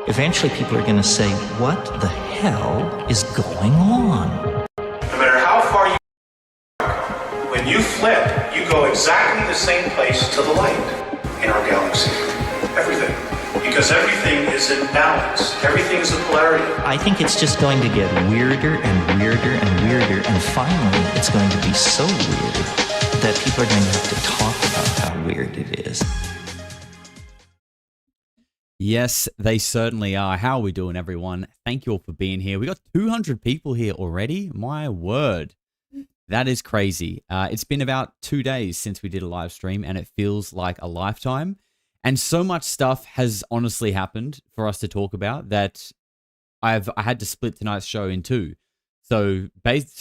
eventually people are going to say, what the hell is going on? No matter how far you when you flip, you go exactly the same place to the light in our galaxy. Everything. Because everything is in balance. Everything is a polarity. I think it's just going to get weirder and weirder and weirder, and finally it's going to be so weird that people are going to have to talk about how weird it is. Yes, they certainly are. How are we doing, everyone? Thank you all for being here. We got 200 people here already. My word. That is crazy. It's been about 2 days since we did a live stream, and it feels like a lifetime. And so much stuff has honestly happened for us to talk about that I had to split tonight's show in two. So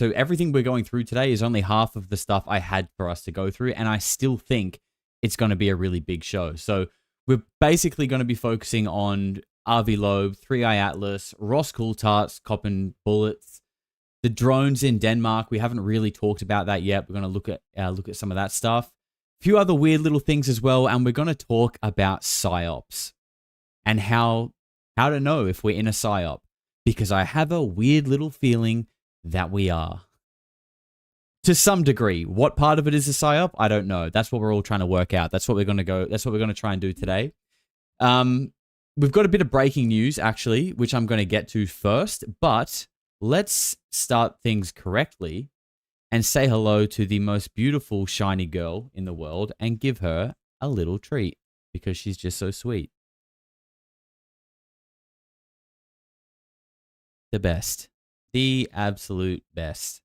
everything we're going through today is only half of the stuff I had for us to go through, and I still think it's going to be a really big show. So we're basically going to be focusing on Avi Loeb, 3i Atlas, Ross Coulthart's copping bullets, the drones in Denmark. We haven't really talked about that yet. We're going to look at some of that stuff. A few other weird little things as well, and we're going to talk about Psy-Ops and how to know if we're in a Psy-Op, because I have a weird little feeling that we are. To some degree. What part of it is a Psy-Op? I don't know. That's what we're all trying to work out. That's what we're going to try and do today. We've got a bit of breaking news, actually, which I'm going to get to first, but let's start things correctly and say hello to the most beautiful, shiny girl in the world and give her a little treat because she's just so sweet. The best. The absolute best.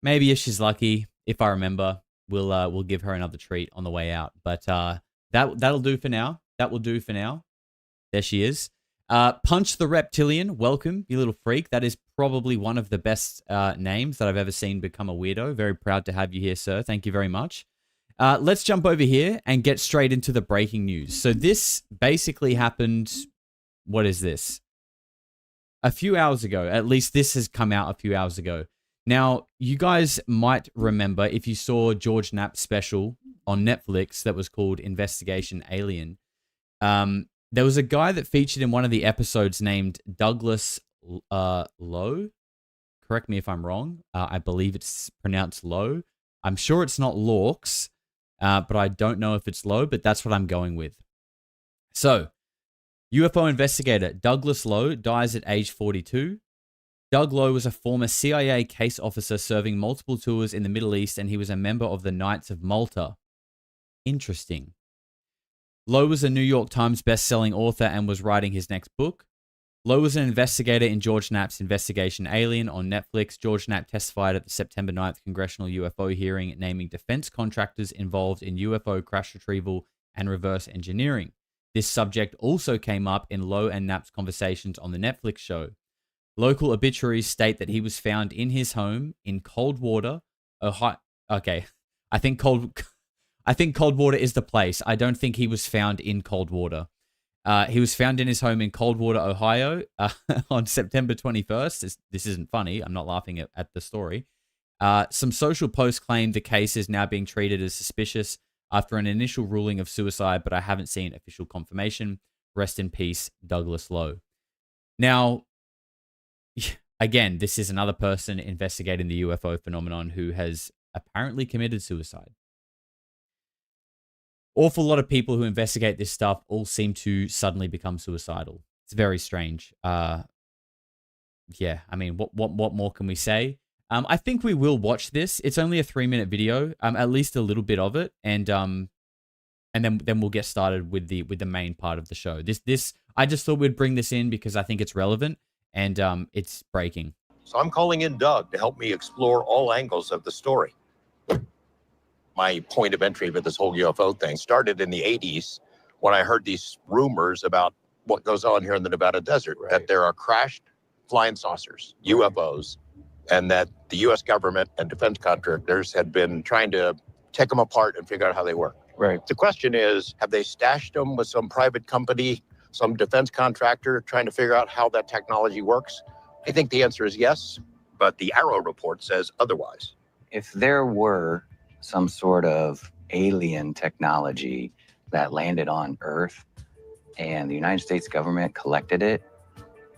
Maybe if she's lucky, if I remember, we'll give her another treat on the way out. But that'll do for now. That will do for now. There she is. Punch the Reptilian, welcome, you little freak. That is probably one of the best names that I've ever seen become a weirdo. Very proud to have you here, sir. Thank you very much. Let's jump over here and get straight into the breaking news. So this basically happened, what is this? A few hours ago. At least this has come out a few hours ago. Now, you guys might remember if you saw George Knapp's special on Netflix that was called Investigation Alien. There was a guy that featured in one of the episodes named Douglas Lowe. Correct me if I'm wrong. I believe it's pronounced Lowe. I'm sure it's not Laux, but I don't know if it's Lowe, but that's what I'm going with. So, UFO investigator Douglas Lowe dies at age 42. Doug Lowe was a former CIA case officer serving multiple tours in the Middle East, and he was a member of the Knights of Malta. Interesting. Lowe was a New York Times best-selling author and was writing his next book. Lowe was an investigator in George Knapp's Investigation Alien on Netflix. George Knapp testified at the September 9th congressional UFO hearing, naming defense contractors involved in UFO crash retrieval and reverse engineering. This subject also came up in Lowe and Knapp's conversations on the Netflix show. Local obituaries state that he was found in his home in Coldwater, Ohio. Okay, I think Coldwater is the place. I don't think he was found in Coldwater. He was found in his home in Coldwater, Ohio, on September 21st. This isn't funny. I'm not laughing at the story. Some social posts claim the case is now being treated as suspicious after an initial ruling of suicide, but I haven't seen official confirmation. Rest in peace, Douglas Lowe. Now, again, this is another person investigating the UFO phenomenon who has apparently committed suicide. Awful lot of people who investigate this stuff all seem to suddenly become suicidal. It's very strange. Yeah, I mean, what more can we say? I think we will watch this. It's only a 3-minute video, at least a little bit of it, and then we'll get started with the main part of the show. This I just thought we'd bring this in because I think it's relevant and it's breaking. So I'm calling in Doug to help me explore all angles of the story. My point of entry with this whole UFO thing started in the 80s when I heard these rumors about what goes on here in the Nevada desert, right, that there are crashed flying saucers, UFOs, and that the U.S. government and defense contractors had been trying to take them apart and figure out how they work. Right. The question is, have they stashed them with some private company, some defense contractor trying to figure out how that technology works? I think the answer is yes, but the Arrow report says otherwise. If there were some sort of alien technology that landed on Earth, and the United States government collected it,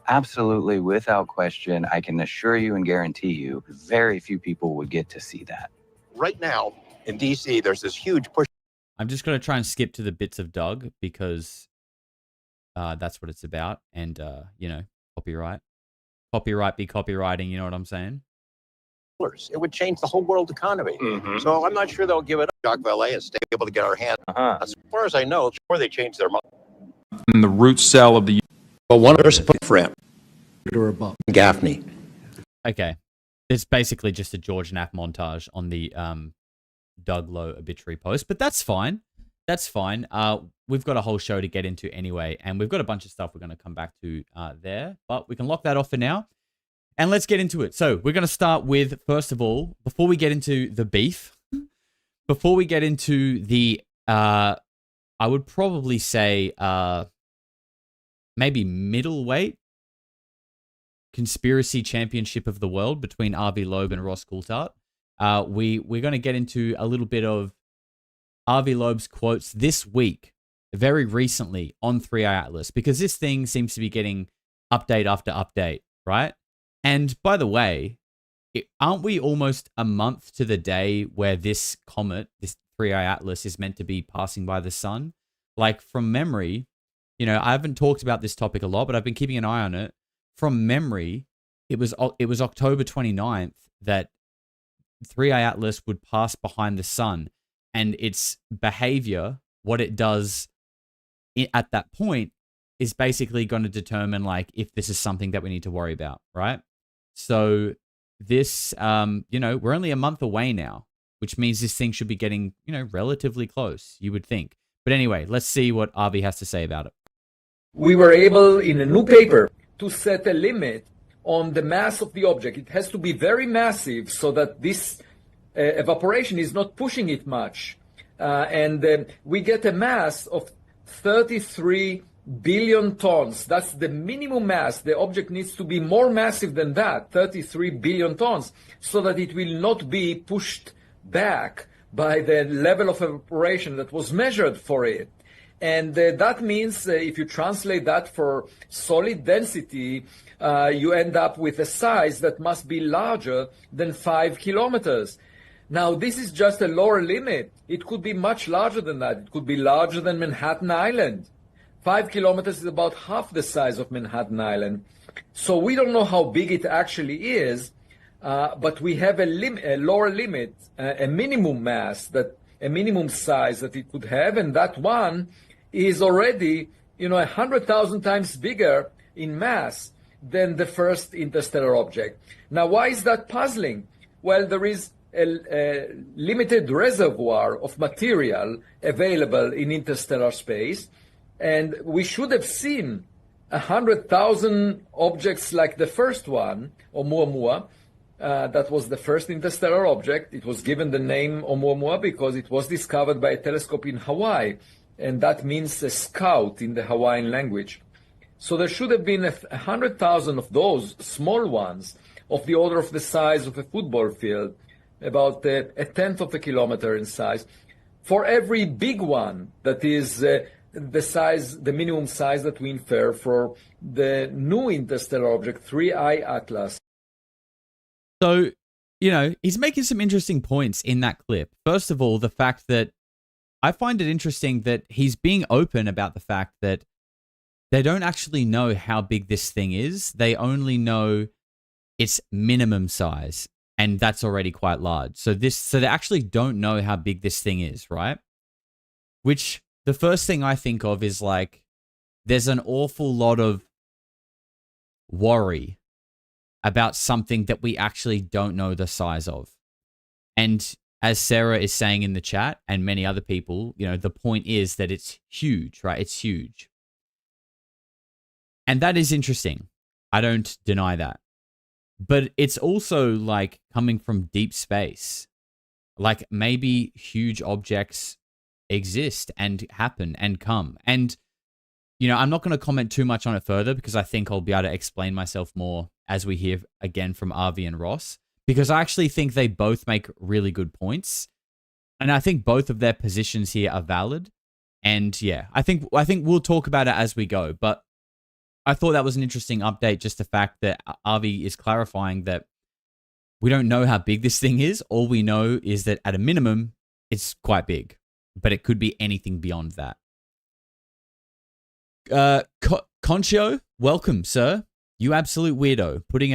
absolutely, without question, I can assure you and guarantee you, very few people would get to see that. Right now in DC, there's this huge push. I'm just going to try and skip to the bits of Doug because that's what it's about. And, copyright. Copyright be copywriting, you know what I'm saying? It would change the whole world economy. So I'm not sure they'll give it up. Jacques Vallée and stay able to get our hand. As far as I know, before they change their mind. In the root cell of the... But one person for him. Gaffney. Okay. It's basically just a George Knapp montage on the Doug Lowe obituary post, but that's fine. That's fine. We've got a whole show to get into anyway, and we've got a bunch of stuff we're going to come back to there, but we can lock that off for now. And let's get into it. So we're going to start with, first of all, before we get into the beef, before we get into the, I would probably say maybe middleweight conspiracy championship of the world between Avi Loeb and Ross Coulthart. We're going to get into a little bit of Avi Loeb's quotes this week, very recently on 3i Atlas, because this thing seems to be getting update after update, right? And by the way, aren't we almost a month to the day where this comet, this 3i Atlas, is meant to be passing by the sun? Like, from memory, I haven't talked about this topic a lot, but I've been keeping an eye on it. From memory, it was October 29th that 3i Atlas would pass behind the sun, and its behavior, what it does at that point, is basically going to determine like if this is something that we need to worry about, right? So this, we're only a month away now, which means this thing should be getting, relatively close, you would think. But anyway, let's see what Avi has to say about it. We were able, in a new paper, to set a limit on the mass of the object. It has to be very massive so that this evaporation is not pushing it much. We get a mass of 33 billion tons. That's the minimum mass. The object needs to be more massive than that, 33 billion tons, so that it will not be pushed back by the level of evaporation that was measured for it. And that means if you translate that for solid density, you end up with a size that must be larger than 5 kilometers. Now, this is just a lower limit. It could be much larger than that. It could be larger than Manhattan Island. 5 kilometers is about half the size of Manhattan Island. So we don't know how big it actually is, but we have a lower limit, a minimum mass, a minimum size that it could have, and that one is already, 100,000 times bigger in mass than the first interstellar object. Now, why is that puzzling? Well, there is a limited reservoir of material available in interstellar space, and we should have seen 100,000 objects like the first one, Oumuamua. That was the first interstellar object. It was given the name Oumuamua because it was discovered by a telescope in Hawaii, and that means a scout in the Hawaiian language. So there should have been 100,000 of those small ones of the order of the size of a football field, about a tenth of a kilometer in size, for every big one that is the minimum size that we infer for the new interstellar object, 3i Atlas. So, he's making some interesting points in that clip. First of all, the fact that I find it interesting that he's being open about the fact that they don't actually know how big this thing is. They only know its minimum size, and that's already quite large. So they actually don't know how big this thing is, right? Which the first thing I think of is like, there's an awful lot of worry about something that we actually don't know the size of. And as Sarah is saying in the chat, and many other people, the point is that it's huge, right? It's huge. And that is interesting. I don't deny that. But it's also like coming from deep space. Like maybe huge objects exist and happen and come. And, I'm not going to comment too much on it further because I think I'll be able to explain myself more as we hear again from Avi and Ross, because I actually think they both make really good points. And I think both of their positions here are valid. And yeah, I think we'll talk about it as we go. But I thought that was an interesting update, just the fact that Avi is clarifying that we don't know how big this thing is. All we know is that at a minimum, it's quite big, but it could be anything beyond that. Concho, welcome, sir. You absolute weirdo. Putting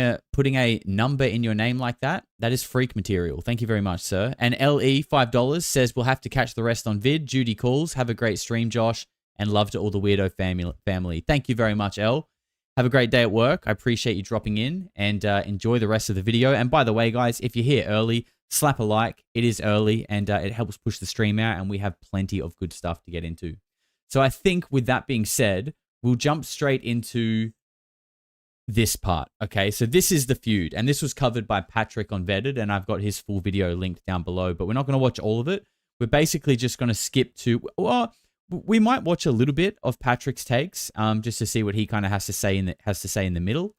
a number in your name like that is freak material. Thank you very much, sir. And LE, $5, says, we'll have to catch the rest on vid. Judy calls. Have a great stream, Josh. And love to all the weirdo family. Thank you very much, L. Have a great day at work. I appreciate you dropping in, and enjoy the rest of the video. And by the way, guys, if you're here early, slap a like. It is early, and it helps push the stream out, and we have plenty of good stuff to get into. So I think with that being said, we'll jump straight into this part. Okay, so this is the feud, and this was covered by Patrick on Vetted, and I've got his full video linked down below, but we're not going to watch all of it. We're basically just going to skip to, well, we might watch a little bit of Patrick's takes, just to see what he kind of has to say in the middle.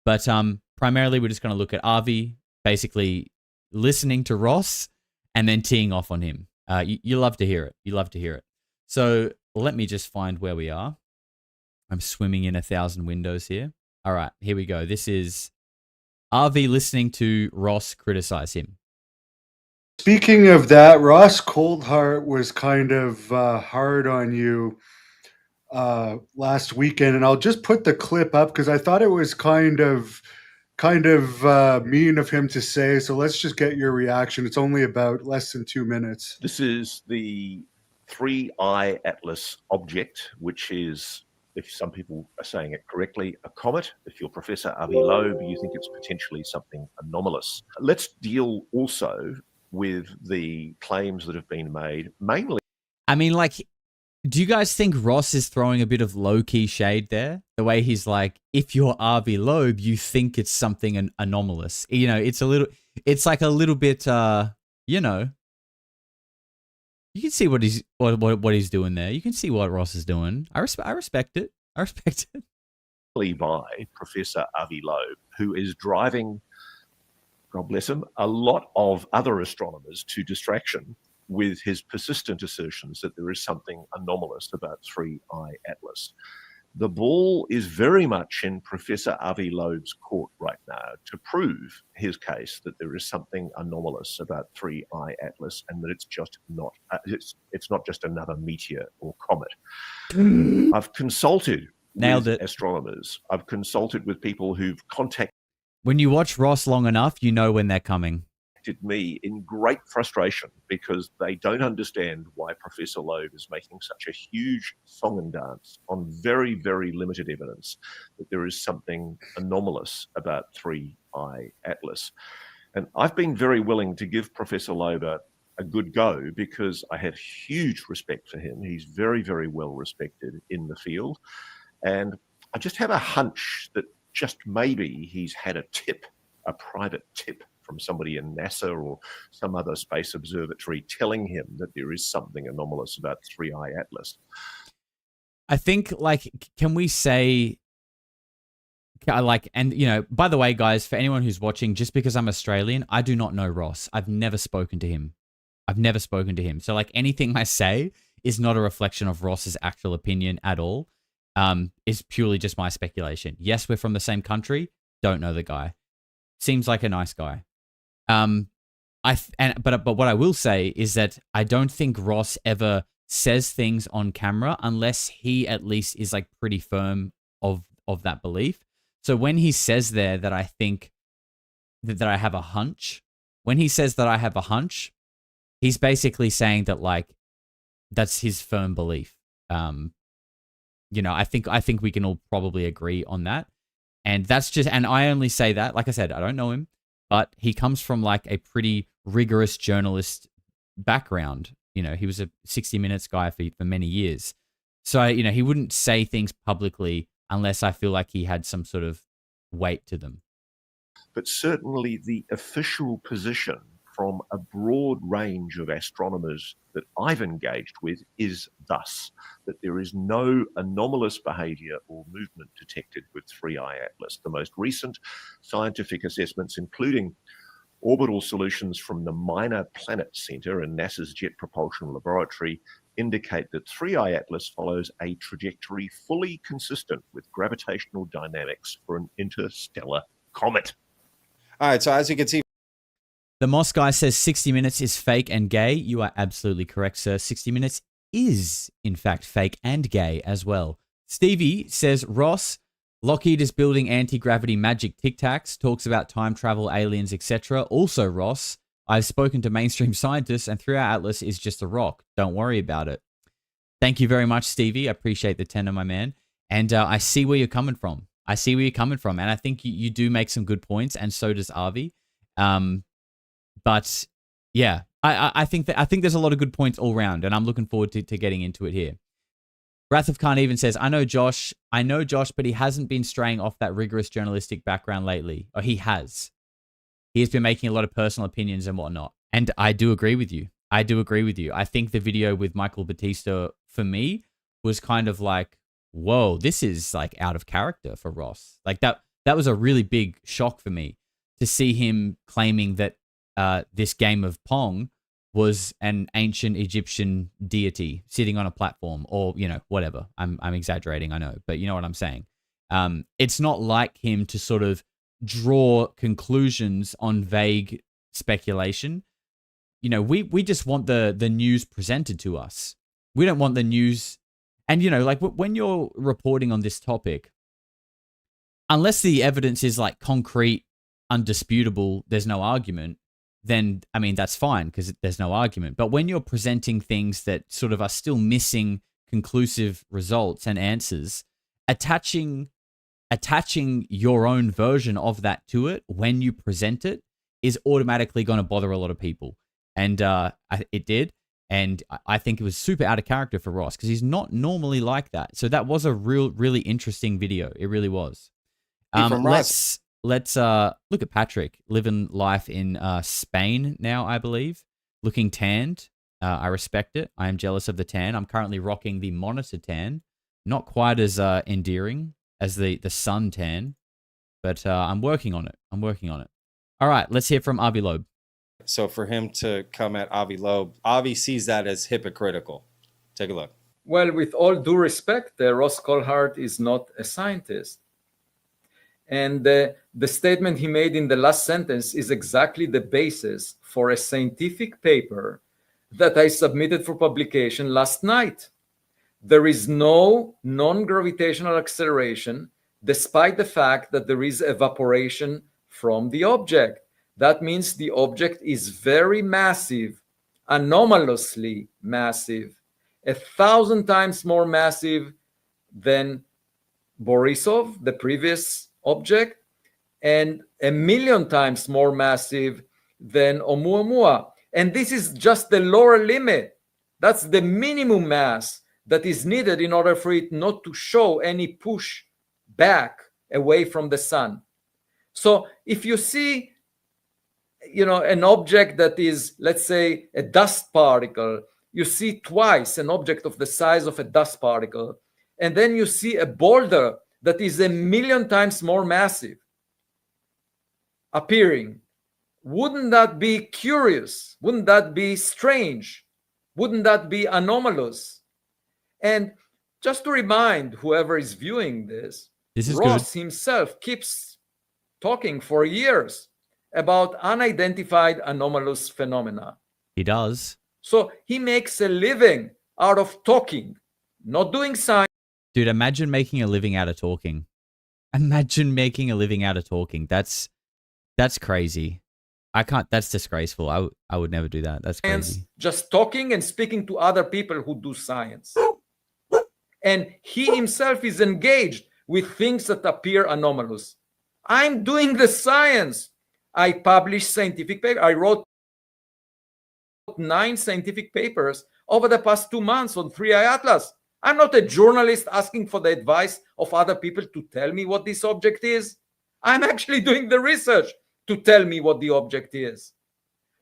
But primarily, we're just going to look at Avi, basically listening to Ross, and then teeing off on him. You love to hear it. You love to hear it. So let me just find where we are. I'm swimming in 1,000 windows here. All right, here we go. This is Avi listening to Ross criticize him. Speaking of that, Ross Coulthart was kind of hard on you last weekend, and I'll just put the clip up because I thought it was kind of mean of him to say. So let's just get your reaction. It's only about less than 2 minutes. This is the 3I Atlas object, which is, if some people are saying it correctly, a comet. If you're Professor Avi Loeb, you think it's potentially something anomalous. Let's deal also with the claims that have been made, mainly. I mean, like, do you guys think Ross is throwing a bit of low-key shade there? The way he's like, if you're Avi Loeb, you think it's something anomalous. You know, it's like a little bit, you know, you can see what he's doing there. You can see what Ross is doing. I respect it. I respect it. By Professor Avi Loeb, who is driving, God bless him, a lot of other astronomers to distraction with his persistent assertions that there is something anomalous about 3I Atlas. The ball is very much in Professor Avi Loeb's court right now to prove his case that there is something anomalous about 3I Atlas, and that it's just not. It's not just another meteor or comet. I've consulted with astronomers. I've consulted with people who've contacted. When you watch Ross long enough, you know when they're coming. Me in great frustration because they don't understand why Professor Loeb is making such a huge song and dance on very, very limited evidence that there is something anomalous about 3I Atlas. And I've been very willing to give Professor Loeb a good go because I have huge respect for him. He's very, very well respected in the field. And I just have a hunch that just maybe he's had a tip, a private tip from somebody in NASA or some other space observatory telling him that there is something anomalous about 3I Atlas. I think, like, can we say, like, and, you know, by the way, guys, for anyone who's watching, just because I'm Australian, I do not know Ross. I've never spoken to him. So, like, anything I say is not a reflection of Ross's actual opinion at all. It's purely just my speculation. Yes, we're from the same country. Don't know the guy. Seems like a nice guy. But what I will say is that I don't think Ross ever says things on camera unless he at least is like pretty firm of that belief. So when he says there that I think that I have a hunch, when he says that I have a hunch, he's basically saying that, like, that's his firm belief. You know, I think we can all probably agree on that. And that's just, and I only say that, like I said, I don't know him, but he comes from like a pretty rigorous journalist background. You know, he was a 60 Minutes guy for many years. So, you know, he wouldn't say things publicly unless I feel like he had some sort of weight to them. But certainly the official position from a broad range of astronomers that I've engaged with is thus, that there is no anomalous behavior or movement detected with 3I Atlas. The most recent scientific assessments, including orbital solutions from the Minor Planet Center and NASA's Jet Propulsion Laboratory, indicate that 3i Atlas follows a trajectory fully consistent with gravitational dynamics for an interstellar comet. All right, so as you can see, The Moss guy says 60 Minutes is fake and gay. You are absolutely correct, sir. 60 Minutes is, in fact, fake and gay as well. Stevie says, Ross, Lockheed is building anti-gravity magic Tic Tacs, talks about time travel, aliens, etc. Also, Ross, I've spoken to mainstream scientists and 3i Atlas is just a rock. Don't worry about it. Thank you very much, Stevie. I appreciate the tenor, my man. And I see where you're coming from. I see where you're coming from. And I think you do make some good points, and so does Avi. But yeah, I think there's a lot of good points all round, and I'm looking forward to getting into it here. Wrath of Khan even says, I know Josh, but he hasn't been straying off that rigorous journalistic background lately. Or he has. He has been making a lot of personal opinions and whatnot. And I do agree with you. I think the video with Michael Batista, for me, was kind of like, whoa, this is like out of character for Ross. Like that was a really big shock for me to see him claiming that this game of Pong was an ancient Egyptian deity sitting on a platform, or, you know, whatever. I'm exaggerating, I know, but you know what I'm saying. It's not like him to sort of draw conclusions on vague speculation. You know, we just want the news presented to us. We don't want the news. And, you know, like when you're reporting on this topic, unless the evidence is like concrete, undisputable, there's no argument, then, I mean, that's fine because there's no argument. But when you're presenting things that sort of are still missing conclusive results and answers, attaching your own version of that to it when you present it is automatically going to bother a lot of people. And it did. And I think it was super out of character for Ross because he's not normally like that. So that was a really interesting video. It really was. Let's look at Patrick living life in Spain now, I believe, looking tanned. I respect it. I am jealous of the tan. I'm currently rocking the monitor tan, not quite as endearing as the sun tan, but I'm working on it. All right, let's hear from Avi Loeb. so for him to come at Avi Loeb, Avi sees that as hypocritical. Take a look. Well, with all due respect, Ross Coulthart is not a scientist. And the statement he made in the last sentence is exactly the basis for a scientific paper that I submitted for publication last night. There is no non-gravitational acceleration, despite the fact that there is evaporation from the object. That means the object is very massive, anomalously massive, 1,000 times more massive than Borisov, the previous object, and 1,000,000 times more massive than Oumuamua. And this is just the lower limit. That's the minimum mass that is needed in order for it not to show any push back away from the sun. So if you see, an object that is, let's say, a dust particle, you see twice an object of the size of a dust particle, and then you see a boulder that is 1,000,000 times more massive appearing. Wouldn't that be curious? Wouldn't that be strange? Wouldn't that be anomalous? And just to remind whoever is viewing this Ross himself keeps talking for years about unidentified anomalous phenomena. He does. So he makes a living out of talking, not doing science. Dude, imagine making a living out of talking. That's crazy. I can't. That's disgraceful. I would never do that. That's crazy. Just talking and speaking to other people who do science. And he himself is engaged with things that appear anomalous. I'm doing the science. I published scientific papers. I wrote 9 scientific papers over the past 2 months on 3i Atlas. I'm not a journalist asking for the advice of other people to tell me what this object is. I'm actually doing the research to tell me what the object is.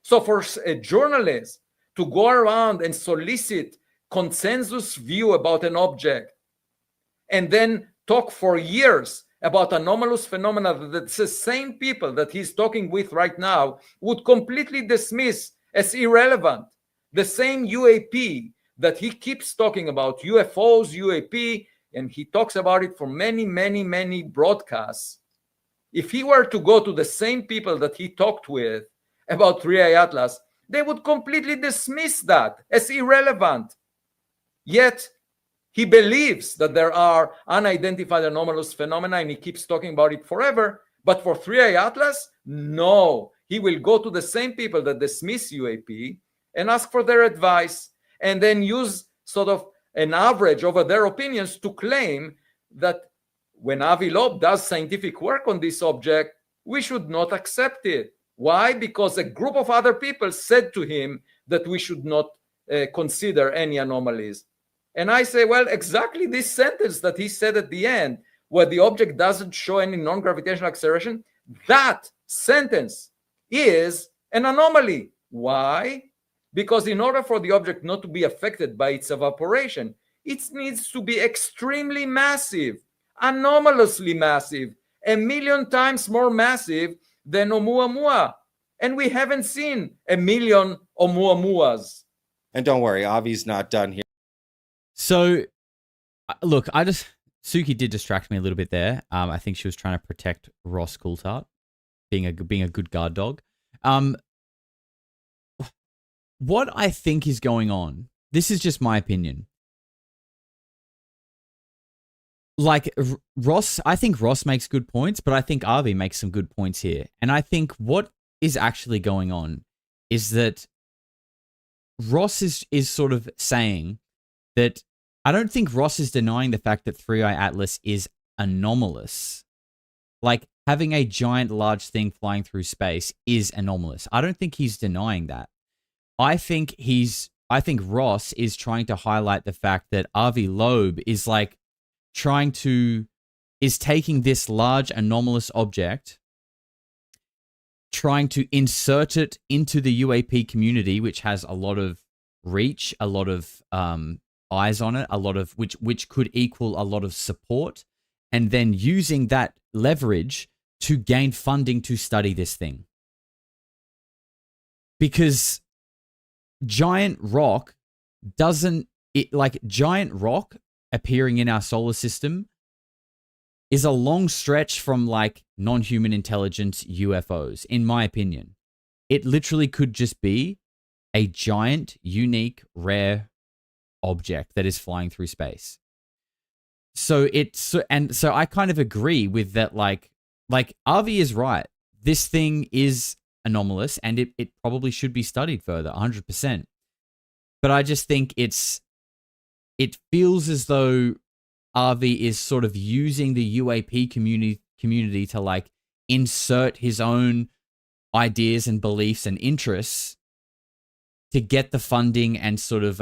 So for a journalist to go around and solicit consensus view about an object and then talk for years about anomalous phenomena that the same people that he's talking with right now would completely dismiss as irrelevant. The same UAP that he keeps talking about UFOs, UAP, and he talks about it for many, many, many broadcasts. If he were to go to the same people that he talked with about 3i Atlas, they would completely dismiss that as irrelevant. Yet, he believes that there are unidentified anomalous phenomena, and he keeps talking about it forever. But for 3i Atlas, no. He will go to the same people that dismiss UAP and ask for their advice, and then use sort of an average over their opinions to claim that when Avi Loeb does scientific work on this object, we should not accept it. Why? Because a group of other people said to him that we should not consider any anomalies. And I say, well, exactly this sentence that he said at the end, where the object doesn't show any non-gravitational acceleration, that sentence is an anomaly. Why? Because in order for the object not to be affected by its evaporation, it needs to be extremely massive, anomalously massive, 1 million times more massive than Oumuamua. And we haven't seen 1 million Oumuamuas. And don't worry, Avi's not done here. So, look, Suki did distract me a little bit there. I think she was trying to protect Ross Coulthart, being a good guard dog. What I think is going on, this is just my opinion. Like Ross, I think Ross makes good points, but I think Avi makes some good points here. And I think what is actually going on is that Ross is sort of saying that I don't think Ross is denying the fact that 3i Atlas is anomalous. Like having a giant large thing flying through space is anomalous. I don't think he's denying that. I think Ross is trying to highlight the fact that Avi Loeb is like is taking this large anomalous object, trying to insert it into the UAP community, which has a lot of reach, a lot of eyes on it, a lot of which could equal a lot of support, and then using that leverage to gain funding to study this thing. Because giant rock appearing in our solar system is a long stretch from like non-human intelligence UFOs, in my opinion. It literally could just be a giant, unique, rare object that is flying through space. So I kind of agree with that. Like Avi is right. This thing is anomalous, and it probably should be studied further, 100%. But I just think it feels as though Avi is sort of using the UAP community to like insert his own ideas and beliefs and interests to get the funding and sort of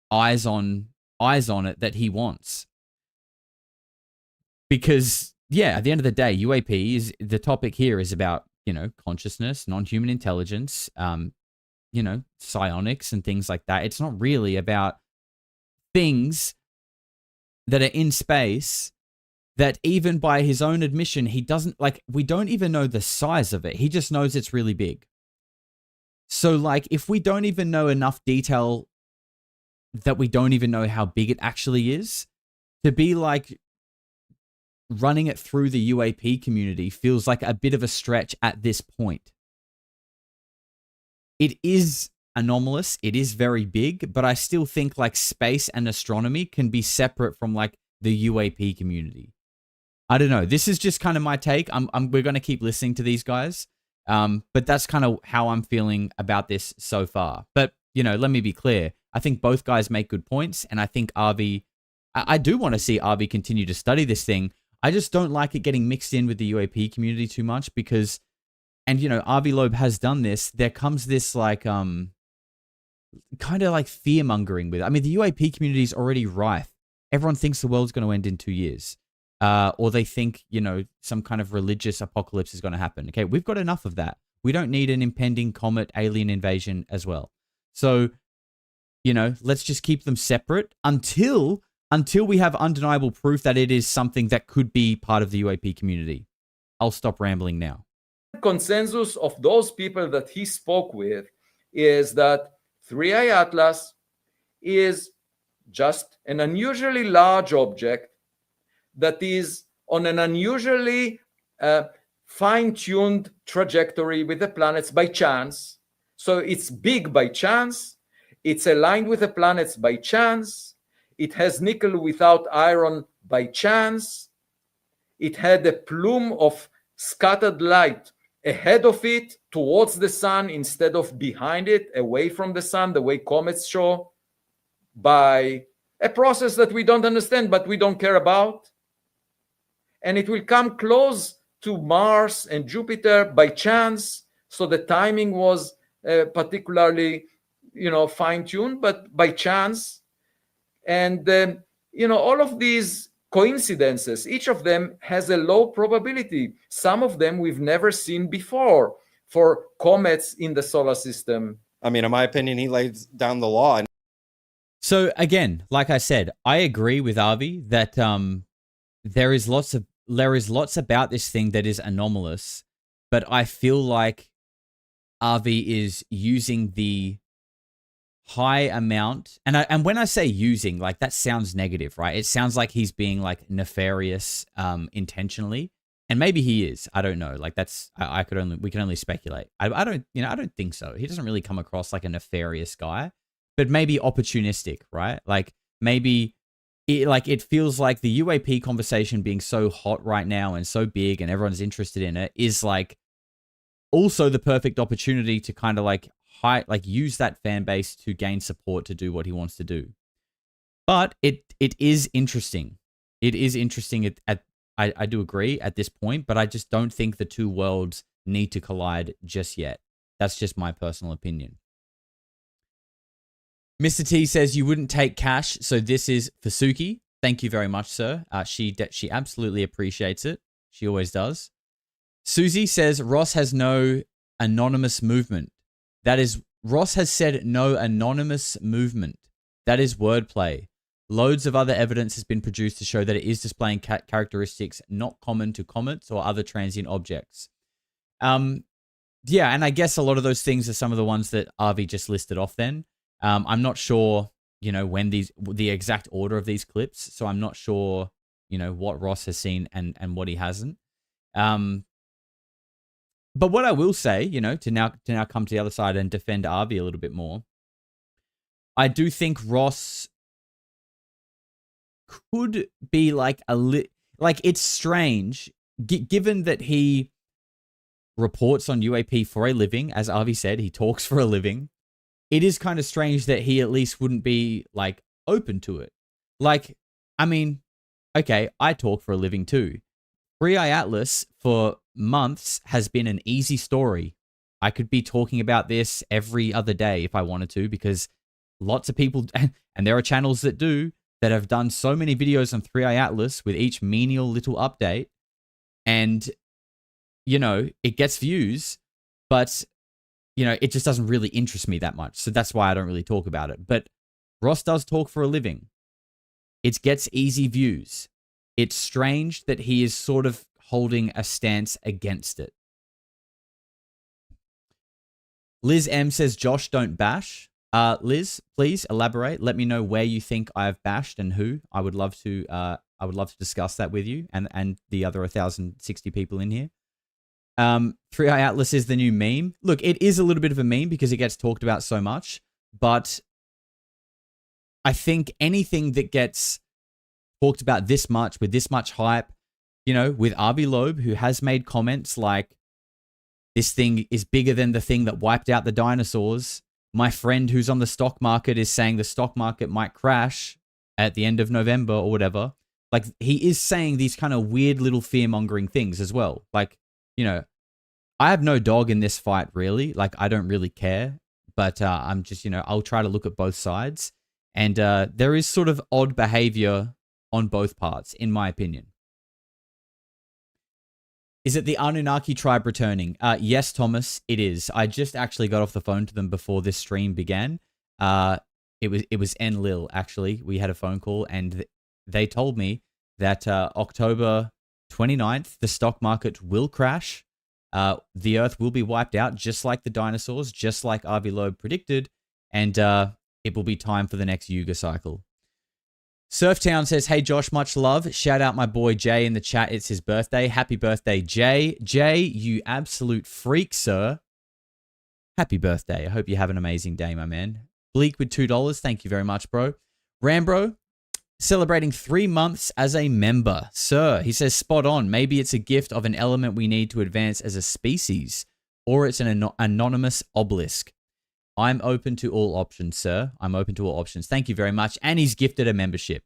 eyes on it that he wants. Because at the end of the day, UAP is the topic here is about, consciousness, non-human intelligence, psionics and things like that. It's not really about things that are in space that even by his own admission, he doesn't we don't even know the size of it. He just knows it's really big. So if we don't even know enough detail that we don't even know how big it actually is, to be running it through the UAP community feels like a bit of a stretch at this point. It is anomalous, it is very big, but I still think space and astronomy can be separate from the UAP community. I don't know. This is just kind of my take. We're going to keep listening to these guys. But that's kind of how I'm feeling about this so far. But, let me be clear. I think both guys make good points, and I think Avi, I do want to see Avi continue to study this thing. I just don't like it getting mixed in with the UAP community too much because, and Avi Loeb has done this. There comes this kind of fear mongering with it. I mean, the UAP community is already rife. Everyone thinks the world's going to end in 2 years. Or they think, some kind of religious apocalypse is going to happen. Okay, we've got enough of that. We don't need an impending comet alien invasion as well. So, let's just keep them separate until we have undeniable proof that it is something that could be part of the UAP community. I'll stop rambling now. Consensus of those people that he spoke with is that 3i Atlas is just an unusually large object that is on an unusually fine-tuned trajectory with the planets by chance. So it's big by chance. It's aligned with the planets by chance. It has nickel without iron by chance. It had a plume of scattered light ahead of it towards the sun instead of behind it, away from the sun, the way comets show, by a process that we don't understand but we don't care about. And it will come close to Mars and Jupiter by chance. So the timing was particularly, fine-tuned, but by chance. And, all of these coincidences, each of them has a low probability. Some of them we've never seen before for comets in the solar system. I mean, in my opinion, he lays down the law. So again, like I said, I agree with Avi that there is lots about this thing that is anomalous, but I feel like Avi is using the high amount, and when I say using, like, that sounds negative, right? It sounds like he's being like nefarious intentionally, and maybe he is. I don't know. Like, that's we can only speculate. I don't think so. He doesn't really come across like a nefarious guy, but maybe opportunistic, right? Like, maybe it feels like the UAP conversation being so hot right now and so big and everyone's interested in it is like also the perfect opportunity to kind of like use that fan base to gain support to do what he wants to do. But it is interesting. It is interesting I do agree at this point, but I just don't think the two worlds need to collide just yet. That's just my personal opinion. Mr. T says you wouldn't take cash, so this is for Suki. Thank you very much, sir. She absolutely appreciates it. She always does. Susie says Ross has no anonymous movement. That is, Ross has said no anonymous movement. That is wordplay. Loads of other evidence has been produced to show that it is displaying characteristics not common to comets or other transient objects. Yeah, and I guess a lot of those things are some of the ones that Avi just listed off then. I'm not sure, when the exact order of these clips, so I'm not sure, what Ross has seen and what he hasn't. But what I will say, to now come to the other side and defend Avi a little bit more, I do think Ross could be like it's strange, given that he reports on UAP for a living, as Avi said, he talks for a living. It is kind of strange that he at least wouldn't be like open to it. Like, I mean, okay, I talk for a living too. 3i Atlas for months has been an easy story. I could be talking about this every other day if I wanted to, because lots of people, and there are channels that have done so many videos on 3i Atlas with each menial little update, and, it gets views, but, it just doesn't really interest me that much. So that's why I don't really talk about it. But Ross does talk for a living. It gets easy views. It's strange that he is sort of holding a stance against it. Liz M says, Josh, don't bash. Liz, please elaborate. Let me know where you think I have bashed and who. I would love to discuss that with you and the other 1,060 people in here. 3i Atlas is the new meme. Look, it is a little bit of a meme because it gets talked about so much, but I think anything that gets talked about this much, with this much hype, with Avi Loeb, who has made comments like, this thing is bigger than the thing that wiped out the dinosaurs. My friend who's on the stock market is saying the stock market might crash at the end of November or whatever. Like, he is saying these kind of weird little fear-mongering things as well. Like, I have no dog in this fight, really. Like, I don't really care. But I'm just, I'll try to look at both sides. And there is sort of odd behavior on both parts, in my opinion. Is it the Anunnaki tribe returning? Yes, Thomas, it is. I just actually got off the phone to them before this stream began. It was Enlil, actually. We had a phone call, and they told me that October 29th, the stock market will crash. The Earth will be wiped out, just like the dinosaurs, just like Avi Loeb predicted. And it will be time for the next Yuga cycle. Surftown says, hey, Josh, much love. Shout out my boy Jay in the chat. It's his birthday. Happy birthday, Jay. Jay, you absolute freak, sir. Happy birthday. I hope you have an amazing day, my man. Bleak with $2. Thank you very much, bro. Rambro, celebrating 3 months as a member. Sir, he says, spot on. Maybe it's a gift of an element we need to advance as a species, or it's an anonymous obelisk. I'm open to all options, sir. I'm open to all options. Thank you very much. And he's gifted a membership.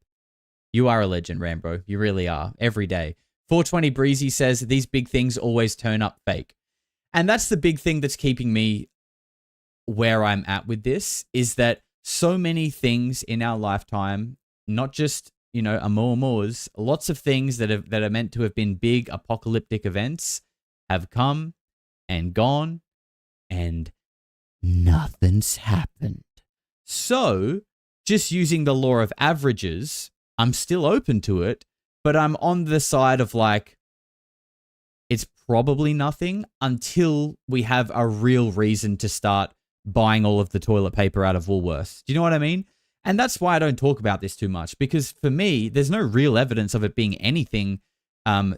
You are a legend, Rambro. You really are. Every day. 420 Breezy says, these big things always turn up fake. And that's the big thing that's keeping me where I'm at with this, is that so many things in our lifetime, not just, you know, Amuamuas, lots of things that are meant to have been big apocalyptic events have come and gone, and nothing's happened. So, just using the law of averages, I'm still open to it, but I'm on the side of like, it's probably nothing until we have a real reason to start buying all of the toilet paper out of Woolworths. Do you know what I mean? And that's why I don't talk about this too much, because for me, there's no real evidence of it being anything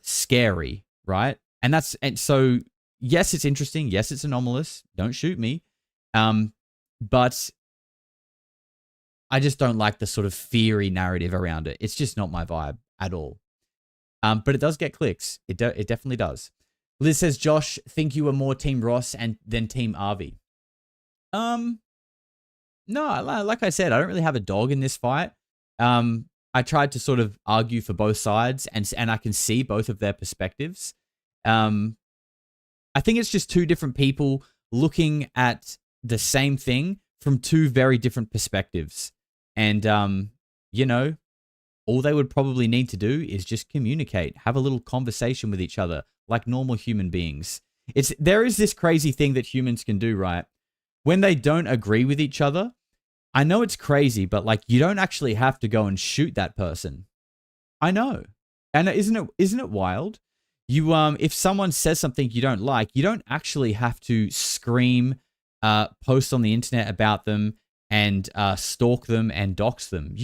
scary, right? And so, yes, it's interesting. Yes, it's anomalous. Don't shoot me. But I just don't like the sort of fiery narrative around it. It's just not my vibe at all. But it does get clicks. It definitely does. Liz says, Josh, think you were more Team Ross than Team Avi. No, like I said, I don't really have a dog in this fight. I tried to sort of argue for both sides, and I can see both of their perspectives. I think it's just two different people looking at the same thing from two very different perspectives. And, you know, all they would probably need to do is just communicate, have a little conversation with each other like normal human beings. There is this crazy thing that humans can do, right? When they don't agree with each other, I know it's crazy, but like you don't actually have to go and shoot that person. I know. And isn't it wild? You if someone says something you don't like, you don't actually have to scream, post on the internet about them and stalk them and dox them.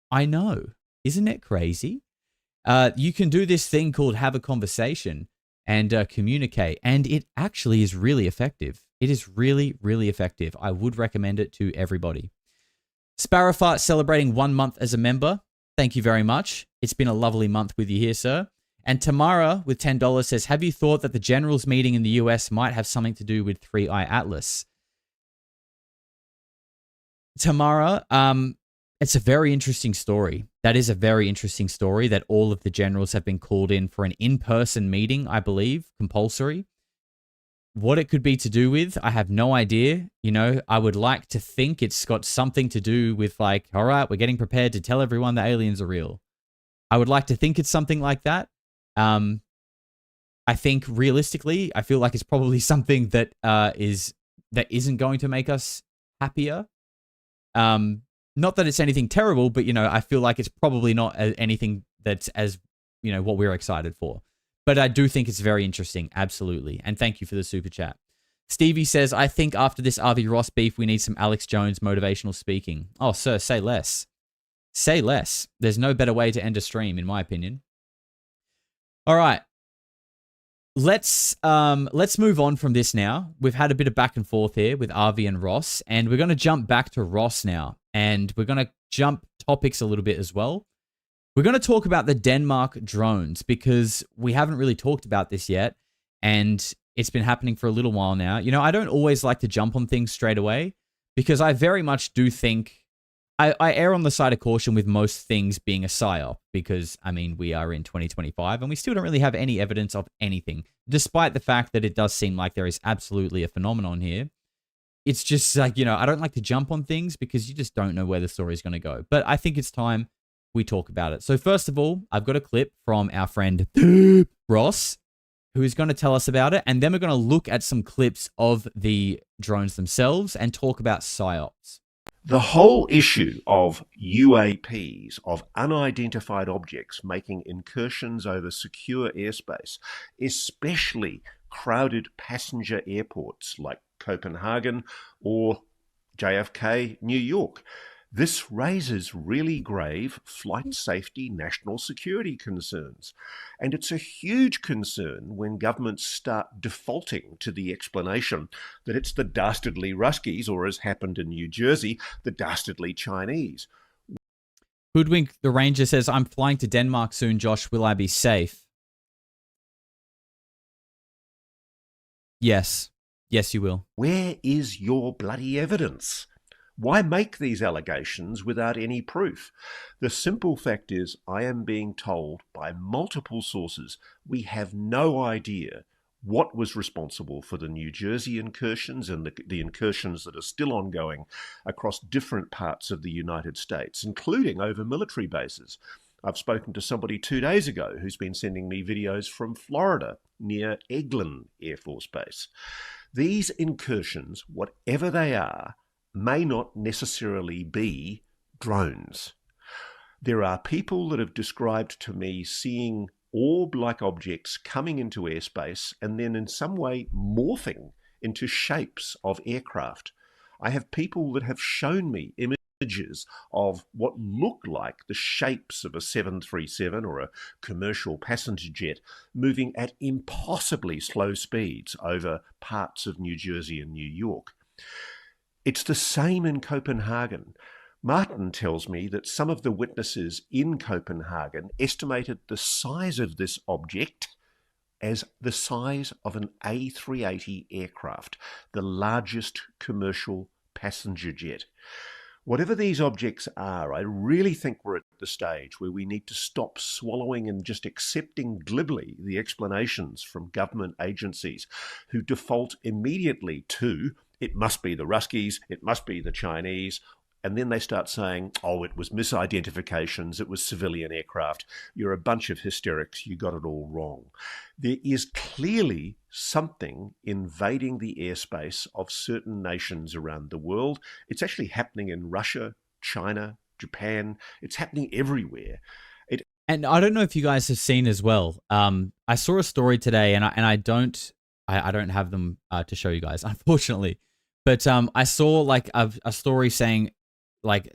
I know. Isn't it crazy? You can do this thing called have a conversation and communicate, and it actually is really effective. It is really, really effective. I would recommend it to everybody. Sparrowfart celebrating 1 month as a member. Thank you very much. It's been a lovely month with you here, sir. And Tamara with $10 says, have you thought that the generals meeting in the US might have something to do with 3i Atlas? Tamara, it's a very interesting story. That is a very interesting story that all of the generals have been called in for an in-person meeting, I believe, compulsory. What it could be to do with, I have no idea. You know, I would like to think it's got something to do with like, all right, we're getting prepared to tell everyone that aliens are real. I would like to think it's something like that. I think realistically, I feel like it's probably something that isn't going to make us happier. Not that it's anything terrible, but you know, I feel like it's probably not anything that's as, you know, what we're excited for. But I do think it's very interesting, absolutely. And thank you for the super chat. Stevie says, I think after this Avi Ross beef, we need some Alex Jones motivational speaking. Oh, sir, say less. Say less. There's no better way to end a stream, in my opinion. All right. Let's move on from this now. We've had a bit of back and forth here with Avi and Ross, and we're going to jump back to Ross now. And we're going to jump topics a little bit as well. We're going to talk about the Denmark drones because we haven't really talked about this yet, and it's been happening for a little while now. You know, I don't always like to jump on things straight away because I very much do think I err on the side of caution with most things being a Psy-Op because, I mean, we are in 2025 and we still don't really have any evidence of anything, despite the fact that it does seem like there is absolutely a phenomenon here. It's just like, you know, I don't like to jump on things because you just don't know where the story is going to go. But I think it's time we talk about it. So first of all, I've got a clip from our friend Ross, who is going to tell us about it. And then we're going to look at some clips of the drones themselves and talk about Psy-Ops. The whole issue of UAPs, of unidentified objects making incursions over secure airspace, especially crowded passenger airports like Copenhagen or JFK, New York. This raises really grave flight safety, national security concerns. And it's a huge concern when governments start defaulting to the explanation that it's the dastardly Ruskies, or as happened in New Jersey, the dastardly Chinese. Hoodwink the Ranger says, I'm flying to Denmark soon, Josh. Will I be safe? Yes. Yes, you will. Where is your bloody evidence? Why make these allegations without any proof? The simple fact is, I am being told by multiple sources we have no idea what was responsible for the New Jersey incursions and the incursions that are still ongoing across different parts of the United States, including over military bases. I've spoken to somebody 2 days ago who's been sending me videos from Florida near Eglin Air Force Base. These incursions, whatever they are, may not necessarily be drones. There are people that have described to me seeing orb-like objects coming into airspace and then in some way morphing into shapes of aircraft. I have people that have shown me images of what look like the shapes of a 737 or a commercial passenger jet moving at impossibly slow speeds over parts of New Jersey and New York. It's the same in Copenhagen. Martin tells me that some of the witnesses in Copenhagen estimated the size of this object as the size of an A380 aircraft, the largest commercial passenger jet. Whatever these objects are, I really think we're at the stage where we need to stop swallowing and just accepting glibly the explanations from government agencies who default immediately to it must be the Ruskies, it must be the Chinese, and then they start saying, oh, it was misidentifications, it was civilian aircraft, you're a bunch of hysterics, you got it all wrong. There is clearly something invading the airspace of certain nations around the world. It's actually happening in Russia, China, Japan. It's happening everywhere. And I don't know if you guys have seen as well. I saw a story today, and I don't have them to show you guys, unfortunately. But I saw like a story saying like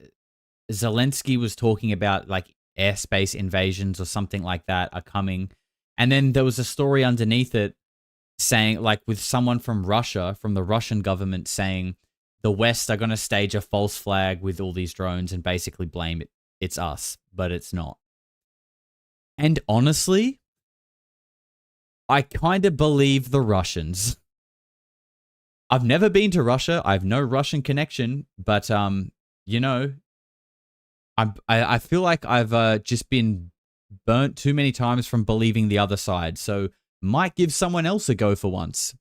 Zelensky was talking about like airspace invasions or something like that are coming. And then there was a story underneath it saying like with someone from Russia, from the Russian government saying the West are going to stage a false flag with all these drones and basically blame it. It's us, but it's not. And honestly, I kind of believe the Russians. I've never been to Russia. I have no Russian connection, but you know, I feel like I've just been burnt too many times from believing the other side. So might give someone else a go for once.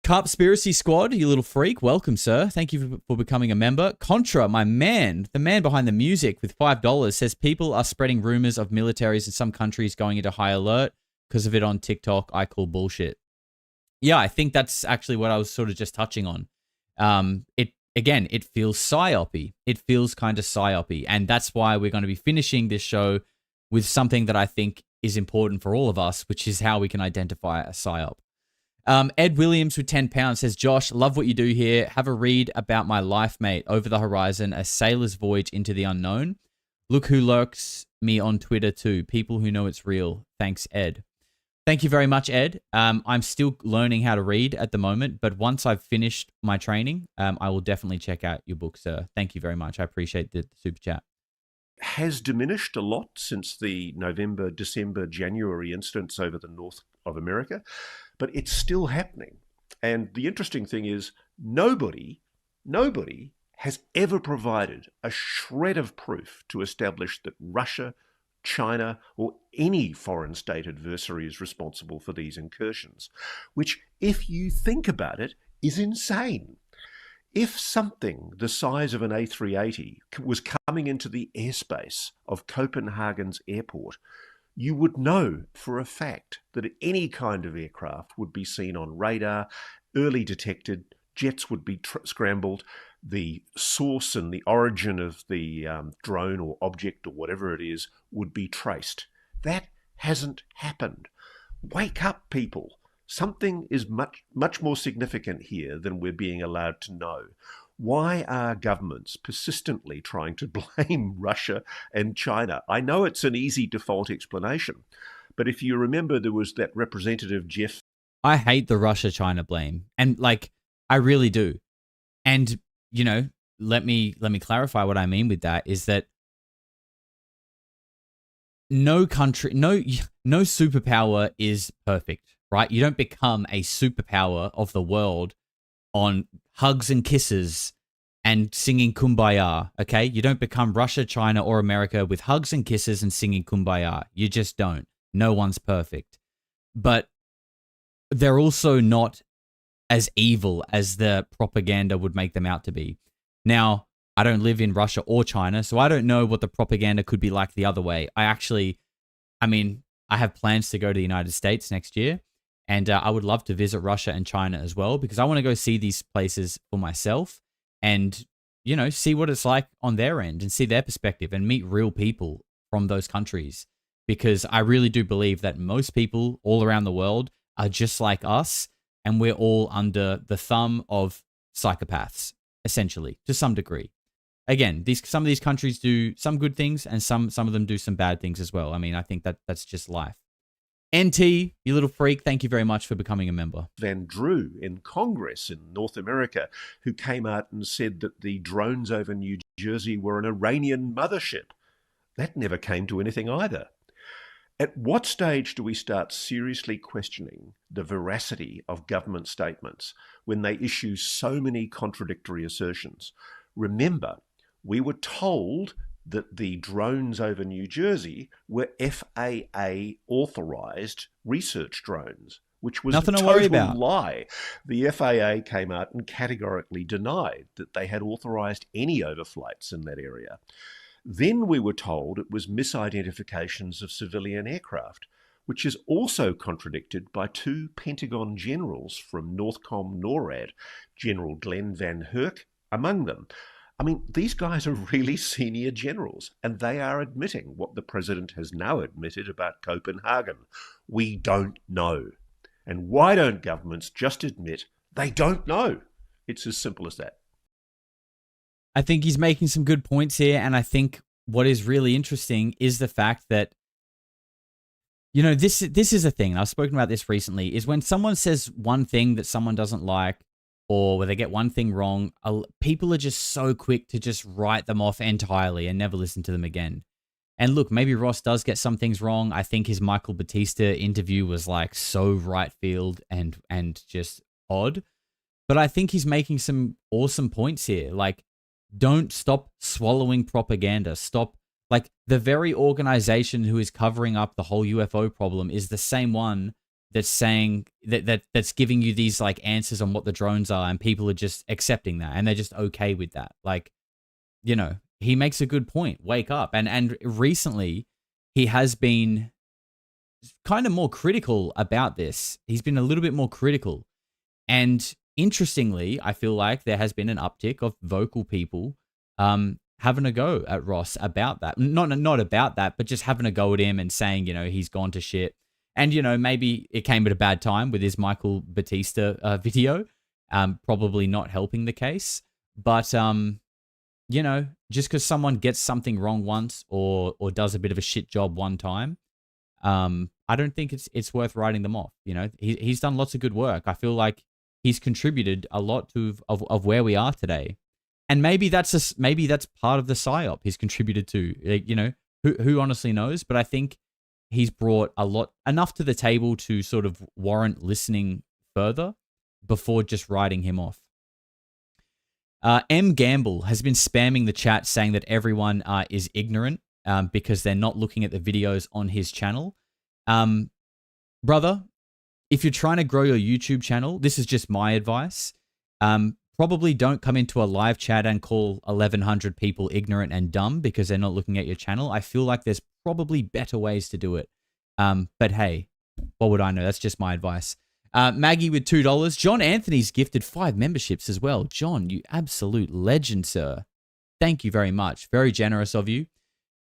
Carpspiracy Squad, you little freak. Welcome, sir. Thank you for becoming a member. Contra, my man, the man behind the music with $5 says people are spreading rumors of militaries in some countries going into high alert because of it on TikTok. I call bullshit. Yeah, I think that's actually what I was sort of just touching on. It feels Psy-Oppy. It feels kind of Psy-Oppy. And that's why we're going to be finishing this show with something that I think is important for all of us, which is how we can identify a Psy-Op. Ed Williams with £10 says, Josh, love what you do here. Have a read about my life mate, Over the Horizon, a sailor's voyage into the unknown. Look who lurks me on Twitter too. People who know it's real. Thanks, Ed. Thank you very much, Ed. I'm still learning how to read at the moment, but once I've finished my training, I will definitely check out your book, sir. Thank you very much. I appreciate the super chat. Has diminished a lot since the November, December, January incidents over the north of America, but it's still happening. And the interesting thing is nobody has ever provided a shred of proof to establish that Russia, China, or any foreign state adversary is responsible for these incursions, which, if you think about it, is insane. If something the size of an A380 was coming into the airspace of Copenhagen's airport, you would know for a fact that any kind of aircraft would be seen on radar, early detected, jets would be scrambled, the source and the origin of the drone or object or whatever it is would be traced. That hasn't happened. Wake up, people. Something is much more significant here than we're being allowed to know. Why are governments persistently trying to blame Russia and China? I know it's an easy default explanation, but if you remember, there was that Representative Jeff. I hate the Russia-China blame, and like I really do. And you know, let me clarify what I mean with that is that no country, no superpower is perfect, right? You don't become a superpower of the world on hugs and kisses and singing Kumbaya, okay? You don't become Russia, China, or America with hugs and kisses and singing Kumbaya. You just don't. No one's perfect. But they're also not as evil as the propaganda would make them out to be. Now, I don't live in Russia or China, so I don't know what the propaganda could be like the other way. I have plans to go to the United States next year, and I would love to visit Russia and China as well, because I want to go see these places for myself and, you know, see what it's like on their end and see their perspective and meet real people from those countries. Because I really do believe that most people all around the world are just like us, and we're all under the thumb of psychopaths, essentially, to some degree. Again, some of these countries do some good things, and some of them do some bad things as well. I mean, I think that's just life. NT, you little freak, thank you very much for becoming a member. Van Drew in Congress in North America, who came out and said that the drones over New Jersey were an Iranian mothership. That never came to anything either. At what stage do we start seriously questioning the veracity of government statements when they issue so many contradictory assertions? Remember, we were told that the drones over New Jersey were FAA authorized research drones, which was nothing a to worry total about. lie. The FAA came out and categorically denied that they had authorized any overflights in that area. Then we were told it was misidentifications of civilian aircraft, which is also contradicted by two Pentagon generals from Northcom NORAD, General Glenn Van Herk among them. I mean, these guys are really senior generals, and they are admitting what the president has now admitted about Copenhagen. We don't know. And why don't governments just admit they don't know? It's as simple as that. I think he's making some good points here, and I think what is really interesting is the fact that, you know, this is a thing, and I've spoken about this recently, is when someone says one thing that someone doesn't like, or where they get one thing wrong, people are just so quick to just write them off entirely and never listen to them again. And look, maybe Ross does get some things wrong. I think his Michael Batista interview was like so right field and just odd. But I think he's making some awesome points here. Like, don't stop swallowing propaganda. Stop. Like, the very organization who is covering up the whole UFO problem is the same one that's saying that's giving you these like answers on what the drones are, and people are just accepting that and they're just okay with that. Like, you know, he makes a good point. Wake up. And recently he has been kind of more critical about this. He's been a little bit more critical. And interestingly, I feel like there has been an uptick of vocal people having a go at Ross about that. Not about that, but just having a go at him and saying, you know, he's gone to shit. And, you know, maybe it came at a bad time with his Michael Batista video, probably not helping the case. But, you know, just because someone gets something wrong once or does a bit of a shit job one time, I don't think it's worth writing them off. You know, he's done lots of good work. I feel like he's contributed a lot of where we are today. And maybe that's part of the Psy-Op he's contributed to. You know, who honestly knows? But I think he's brought enough to the table to sort of warrant listening further before just writing him off. M. Gamble has been spamming the chat saying that everyone is ignorant because they're not looking at the videos on his channel. Brother, if you're trying to grow your YouTube channel, this is just my advice. Probably don't come into a live chat and call 1,100 people ignorant and dumb because they're not looking at your channel. I feel like there's probably better ways to do it. But hey, what would I know? That's just my advice. Maggie with $2. John Anthony's gifted 5 memberships as well. John, you absolute legend, sir. Thank you very much. Very generous of you.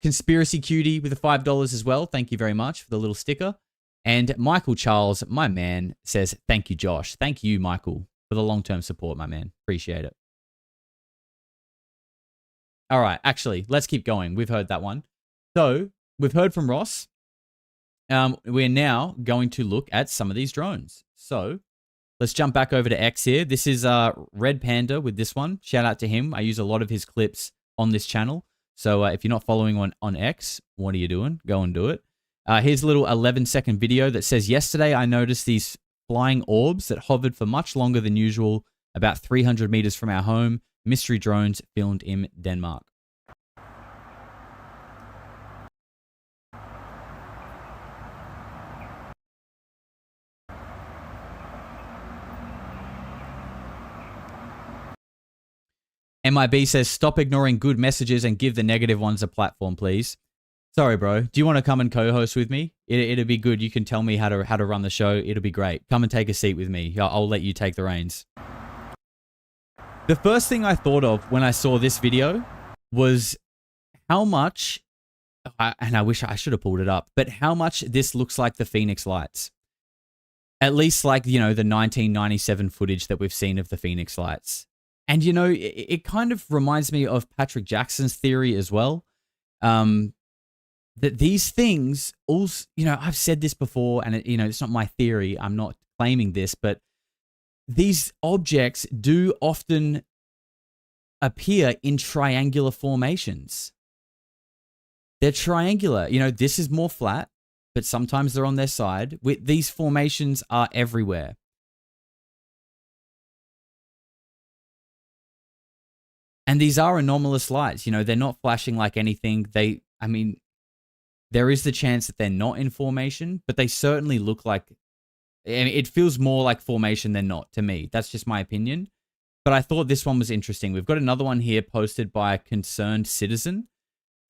Conspiracy Cutie with the $5 as well. Thank you very much for the little sticker. And Michael Charles, my man, says, thank you, Josh. Thank you, Michael, for the long-term support, my man. Appreciate it. All right, actually, let's keep going. We've heard that one. So we've heard from Ross. We're now going to look at some of these drones. So let's jump back over to X here. This is Red Panda with this one. Shout out to him. I use a lot of his clips on this channel. So if you're not following on X, what are you doing? Go and do it. Here's a little 11-second video that says, yesterday I noticed these flying orbs that hovered for much longer than usual, about 300 meters from our home. Mystery drones filmed in Denmark. MIB says, stop ignoring good messages and give the negative ones a platform, please. Sorry, bro. Do you want to come and co-host with me? It'd be good. You can tell me how to run the show. It'll be great. Come and take a seat with me. I'll let you take the reins. The first thing I thought of when I saw this video was how much, and I wish I should have pulled it up, but how much this looks like the Phoenix Lights. At least like, you know, the 1997 footage that we've seen of the Phoenix Lights. And, you know, it kind of reminds me of Patrick Jackson's theory as well. That these things also, you know, I've said this before, and you know, it's not my theory. I'm not claiming this, but these objects do often appear in triangular formations. They're triangular. You know, this is more flat, but sometimes they're on their side. These formations are everywhere. And these are anomalous lights. You know, they're not flashing like anything. I mean, there is the chance that they're not in formation, but they certainly look like, I mean, it feels more like formation than not to me. That's just my opinion. But I thought this one was interesting. We've got another one here posted by a concerned citizen.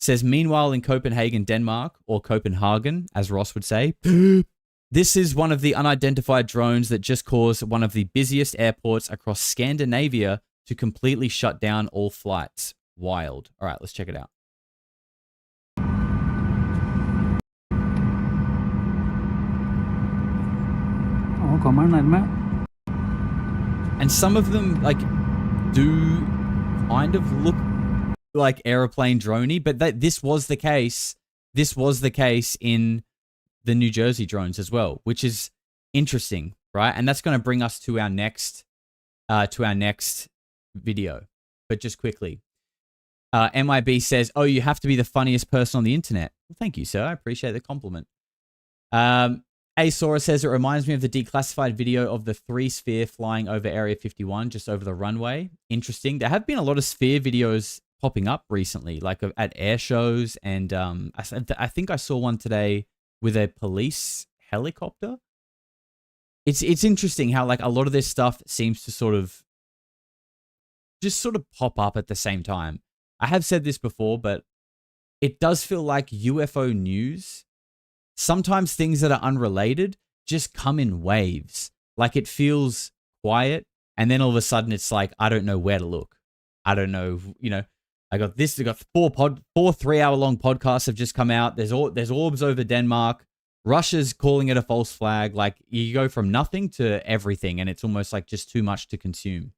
It says, meanwhile in Copenhagen, Denmark, or Copenhagen, as Ross would say, this is one of the unidentified drones that just caused one of the busiest airports across Scandinavia to completely shut down all flights. Wild. All right, let's check it out. And some of them like do kind of look like airplane droney, but this was the case. This was the case in the New Jersey drones as well, which is interesting, right? And that's going to bring us to our next video. But just quickly, MIB says, "Oh, you have to be the funniest person on the internet." Well, thank you, sir. I appreciate the compliment. Asora says, it reminds me of the declassified video of the 3-sphere flying over Area 51, just over the runway. Interesting. There have been a lot of sphere videos popping up recently, like at air shows, and I think I saw one today with a police helicopter. It's interesting how like a lot of this stuff seems to sort of pop up at the same time. I have said this before, but it does feel like UFO news. Sometimes things that are unrelated just come in waves. Like it feels quiet, and then all of a sudden it's like, I don't know where to look. I don't know, you know, I got 4 3-hour-long podcasts have just come out. There's orbs over Denmark. Russia's calling it a false flag. Like you go from nothing to everything, and it's almost like just too much to consume.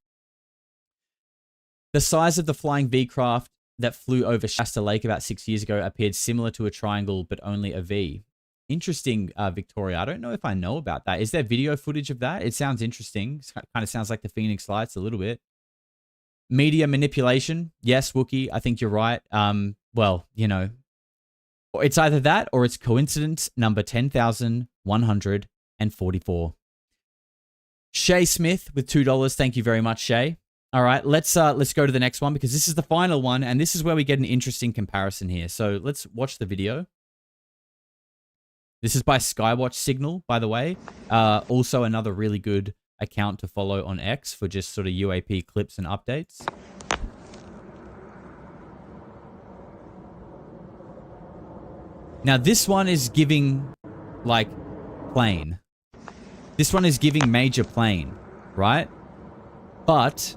The size of the flying V-craft that flew over Shasta Lake about 6 years ago appeared similar to a triangle, but only a V. Interesting, Victoria. I don't know if I know about that. Is there video footage of that? It sounds interesting. It kind of sounds like the Phoenix Lights a little bit. Media manipulation. Yes, Wookie, I think you're right. Well, you know, it's either that or it's coincidence number 10,144. Shay Smith with $2. Thank you very much, Shay. All right, let's go to the next one because this is the final one, and this is where we get an interesting comparison here. So let's watch the video. This is by Skywatch Signal, by the way. Also another really good account to follow on X for just sort of UAP clips and updates. Now this one is giving like plane. This one is giving major plane, right? But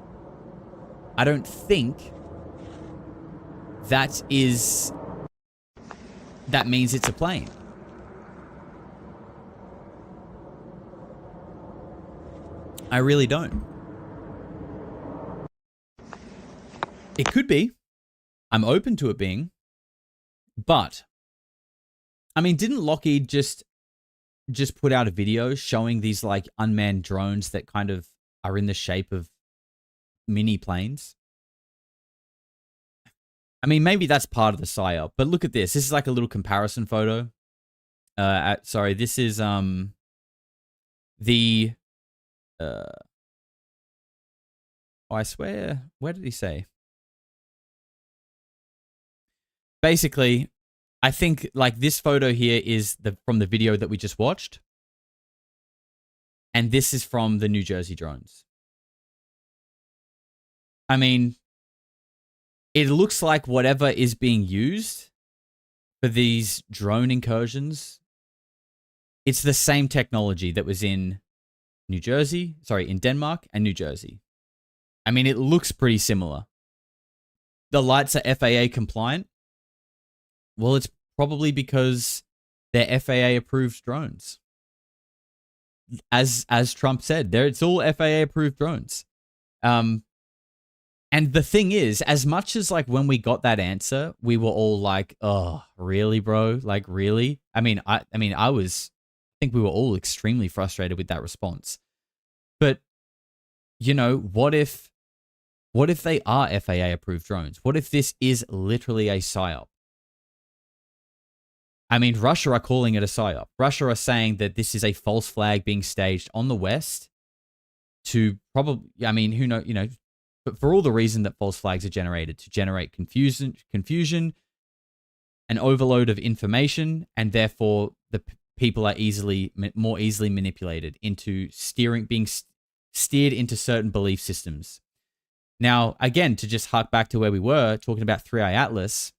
I don't think that means it's a plane. I really don't. It could be. I'm open to it being. But, I mean, didn't Lockheed just put out a video showing these like unmanned drones that kind of are in the shape of mini planes? I mean, maybe that's part of the Psy-Op, but look at this. This is like a little comparison photo. Sorry, this is the I swear, where did he say? Basically, I think like this photo here is from the video that we just watched. And this is from the New Jersey drones. I mean, it looks like whatever is being used for these drone incursions, it's the same technology that was in in Denmark and New Jersey. I mean, it looks pretty similar. The lights are FAA compliant. Well, it's probably because they're FAA approved drones. As Trump said, it's all FAA approved drones. And the thing is, as much as like when we got that answer, we were all like, "Oh, really, bro? Like, really?" I think we were all extremely frustrated with that response. But you know, what if they are FAA approved drones? What if this is literally a Psy-Op? I mean, Russia are calling it a Psy-Op. Russia are saying that this is a false flag being staged on the West to probably, I mean, who knows, you know, but for all the reason that false flags are generated, to generate confusion, an overload of information, and therefore the people are more easily manipulated into being steered into certain belief systems. Now, again, to just hark back to where we were talking about 3i Atlas,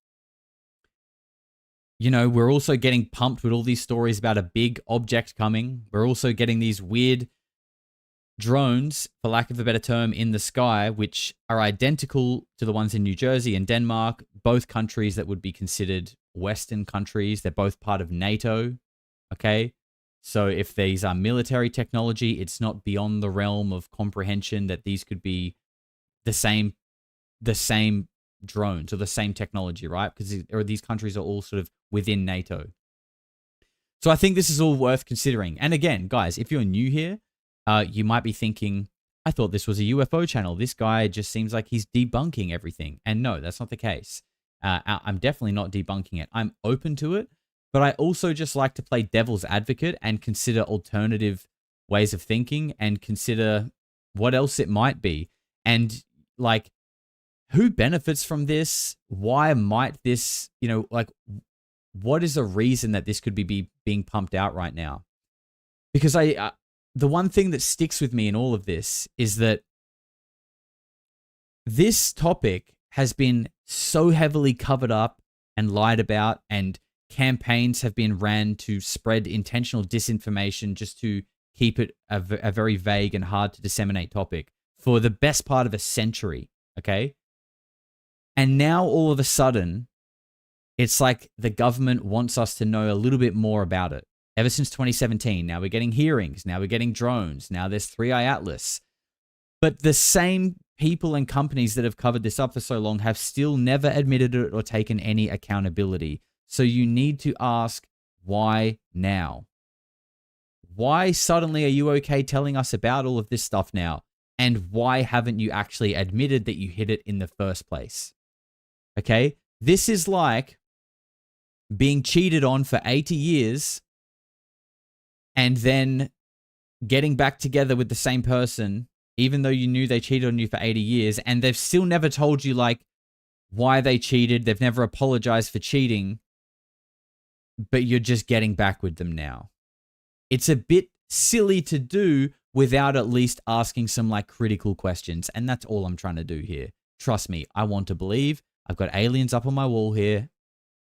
you know, we're also getting pumped with all these stories about a big object coming. We're also getting these weird drones, for lack of a better term, in the sky, which are identical to the ones in New Jersey and Denmark, both countries that would be considered Western countries. They're both part of NATO, okay? So if these are military technology, it's not beyond the realm of comprehension that these could be the same drones or the same technology, right? Because these countries are all sort of within NATO. So I think this is all worth considering. And again, guys, if you're new here, you might be thinking, I thought this was a UFO channel. This guy just seems like he's debunking everything. And no, that's not the case. I'm definitely not debunking it. I'm open to it, but I also just like to play devil's advocate and consider alternative ways of thinking and consider what else it might be. And like, who benefits from this? Why might this, you know, like, what is the reason that this could be being pumped out right now? Because the one thing that sticks with me in all of this is that this topic has been so heavily covered up and lied about, and campaigns have been ran to spread intentional disinformation just to keep it a very vague and hard to disseminate topic for the best part of a century, okay? And now all of a sudden, it's like the government wants us to know a little bit more about it. Ever since 2017, now we're getting hearings, now we're getting drones, now there's 3i Atlas. But the same people and companies that have covered this up for so long have still never admitted it or taken any accountability. So you need to ask, why now? Why suddenly are you okay telling us about all of this stuff now? And why haven't you actually admitted that you hid it in the first place? Okay? This is like being cheated on for 80 years and then getting back together with the same person, even though you knew they cheated on you for 80 years, and they've still never told you, like, why they cheated. They've never apologized for cheating, but you're just getting back with them now. It's a bit silly to do without at least asking some, like, critical questions, and that's all I'm trying to do here. Trust me, I want to believe. I've got aliens up on my wall here.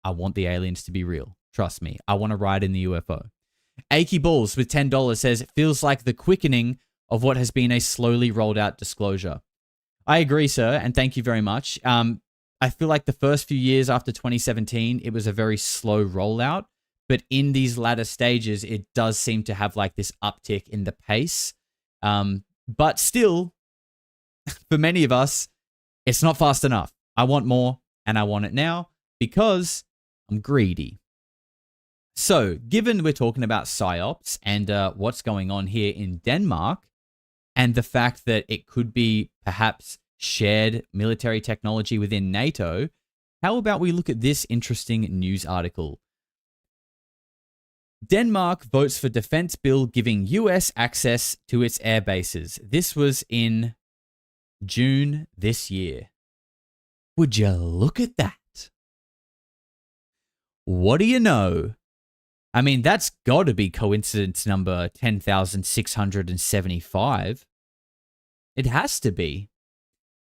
I want the aliens to be real. Trust me, I want to ride in the UFO. Achy Balls with $10 says, it feels like the quickening of what has been a slowly rolled out disclosure. I agree, sir, and thank you very much. I feel like the first few years after 2017, it was a very slow rollout, but in these latter stages, it does seem to have like this uptick in the pace. But still, for many of us, it's not fast enough. I want more, and I want it now because I'm greedy. So, given we're talking about Psy-Ops and what's going on here in Denmark, and the fact that it could be perhaps shared military technology within NATO, how about we look at this interesting news article? Denmark votes for defense bill giving US access to its air bases. This was in June this year. Would you look at that? What do you know? I mean, that's got to be coincidence number 10,675. It has to be.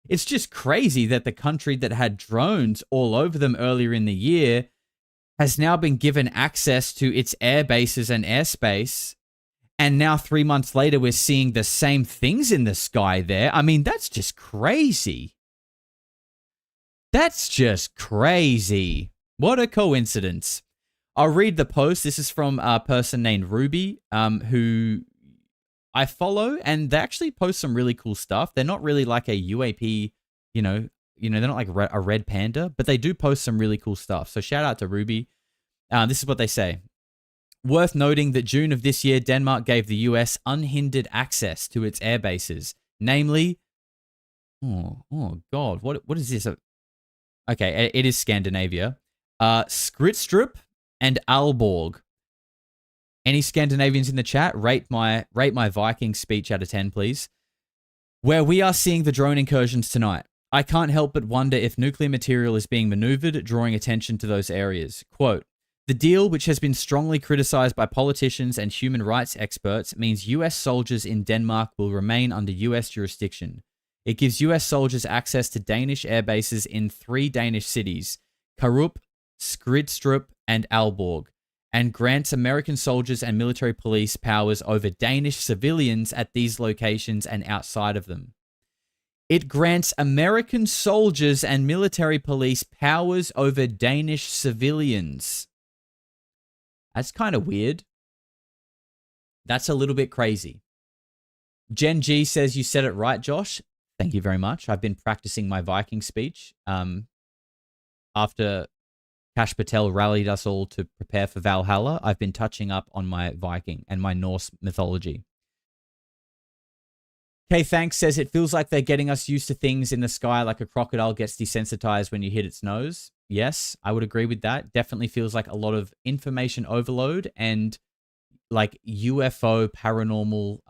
It's just crazy that the country that had drones all over them earlier in the year has now been given access to its air bases and airspace. And now 3 months later, we're seeing the same things in the sky there. I mean, that's just crazy. That's just crazy. What a coincidence. I'll read the post. This is from a person named Ruby, who I follow, and they actually post some really cool stuff. They're not really like a UAP, they're not like a red panda, but they do post some really cool stuff. So shout out to Ruby. This is what they say. Worth noting that June of this year, Denmark gave the US unhindered access to its air bases, namely, oh God, what is this? Okay, it is Scandinavia. Skritstrup and Aalborg. Any Scandinavians in the chat? Rate my Viking speech out of 10, please. Where we are seeing the drone incursions tonight. I can't help but wonder if nuclear material is being maneuvered, drawing attention to those areas. Quote, the deal, which has been strongly criticized by politicians and human rights experts, means US soldiers in Denmark will remain under US jurisdiction. It gives US soldiers access to Danish air bases in 3 Danish cities, Karup, Skridstrup, and Aalborg, and grants American soldiers and military police powers over Danish civilians at these locations and outside of them. It grants American soldiers and military police powers over Danish civilians. That's kind of weird. That's a little bit crazy. Jen G says, you said it right, Josh. Thank you very much. I've been practicing my Viking speech. After Kash Patel rallied us all to prepare for Valhalla, I've been touching up on my Viking and my Norse mythology. K Thanks says, it feels like they're getting us used to things in the sky like a crocodile gets desensitized when you hit its nose. Yes, I would agree with that. Definitely feels like a lot of information overload and like UFO paranormal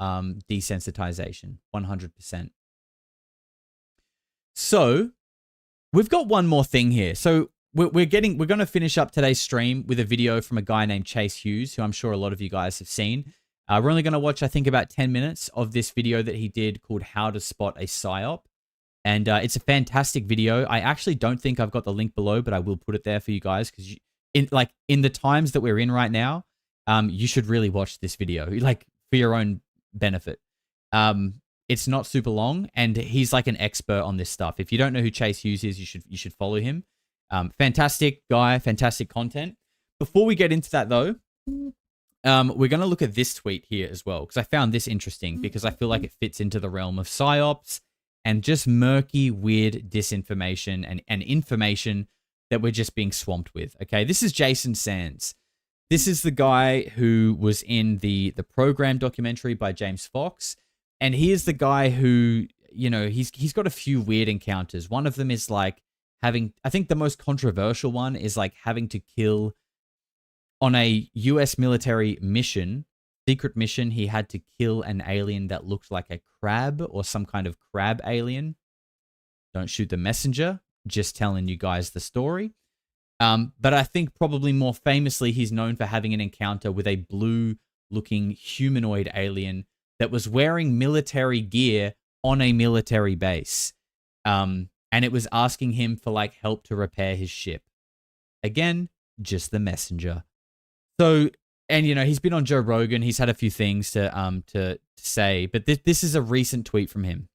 desensitization. 100%. So we've got one more thing here. So we're going to finish up today's stream with a video from a guy named Chase Hughes, who I'm sure a lot of you guys have seen. We're only going to watch, I think, about 10 minutes of this video that he did called How to Spot a Psy-Op. And it's a fantastic video. I actually don't think I've got the link below, but I will put it there for you guys because in the times that we're in right now, you should really watch this video, like for your own benefit. It's not super long, and he's like an expert on this stuff. If you don't know who Chase Hughes is, you should follow him. Fantastic guy, fantastic content. Before we get into that though, we're going to look at this tweet here as well, because I found this interesting because I feel like it fits into the realm of psyops and just murky, weird disinformation and information that we're just being swamped with. Okay, this is Jason Sands. This is the guy who was in the Program documentary by James Fox, and he is the guy who, he's got a few weird encounters. One of them is like having, I think the most controversial one is like having to kill on a US military mission, secret mission. He had to kill an alien that looked like a crab or some kind of crab alien. Don't shoot the messenger, just telling you guys the story. But I think probably more famously, he's known for having an encounter with a blue-looking humanoid alien that was wearing military gear on a military base. And it was asking him for like help to repair his ship. Again, just the messenger. So, and he's been on Joe Rogan. He's had a few things to say, but this is a recent tweet from him.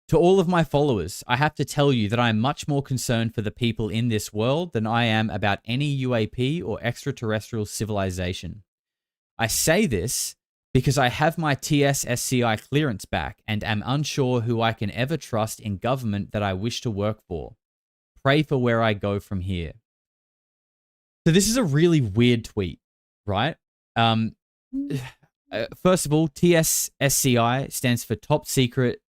To all of my followers, I have to tell you that I am much more concerned for the people in this world than I am about any UAP or extraterrestrial civilization. I say this because I have my TS/SCI clearance back and am unsure who I can ever trust in government that I wish to work for. Pray for where I go from here. So this is a really weird tweet, right? First of all, TS/SCI stands for Top Secret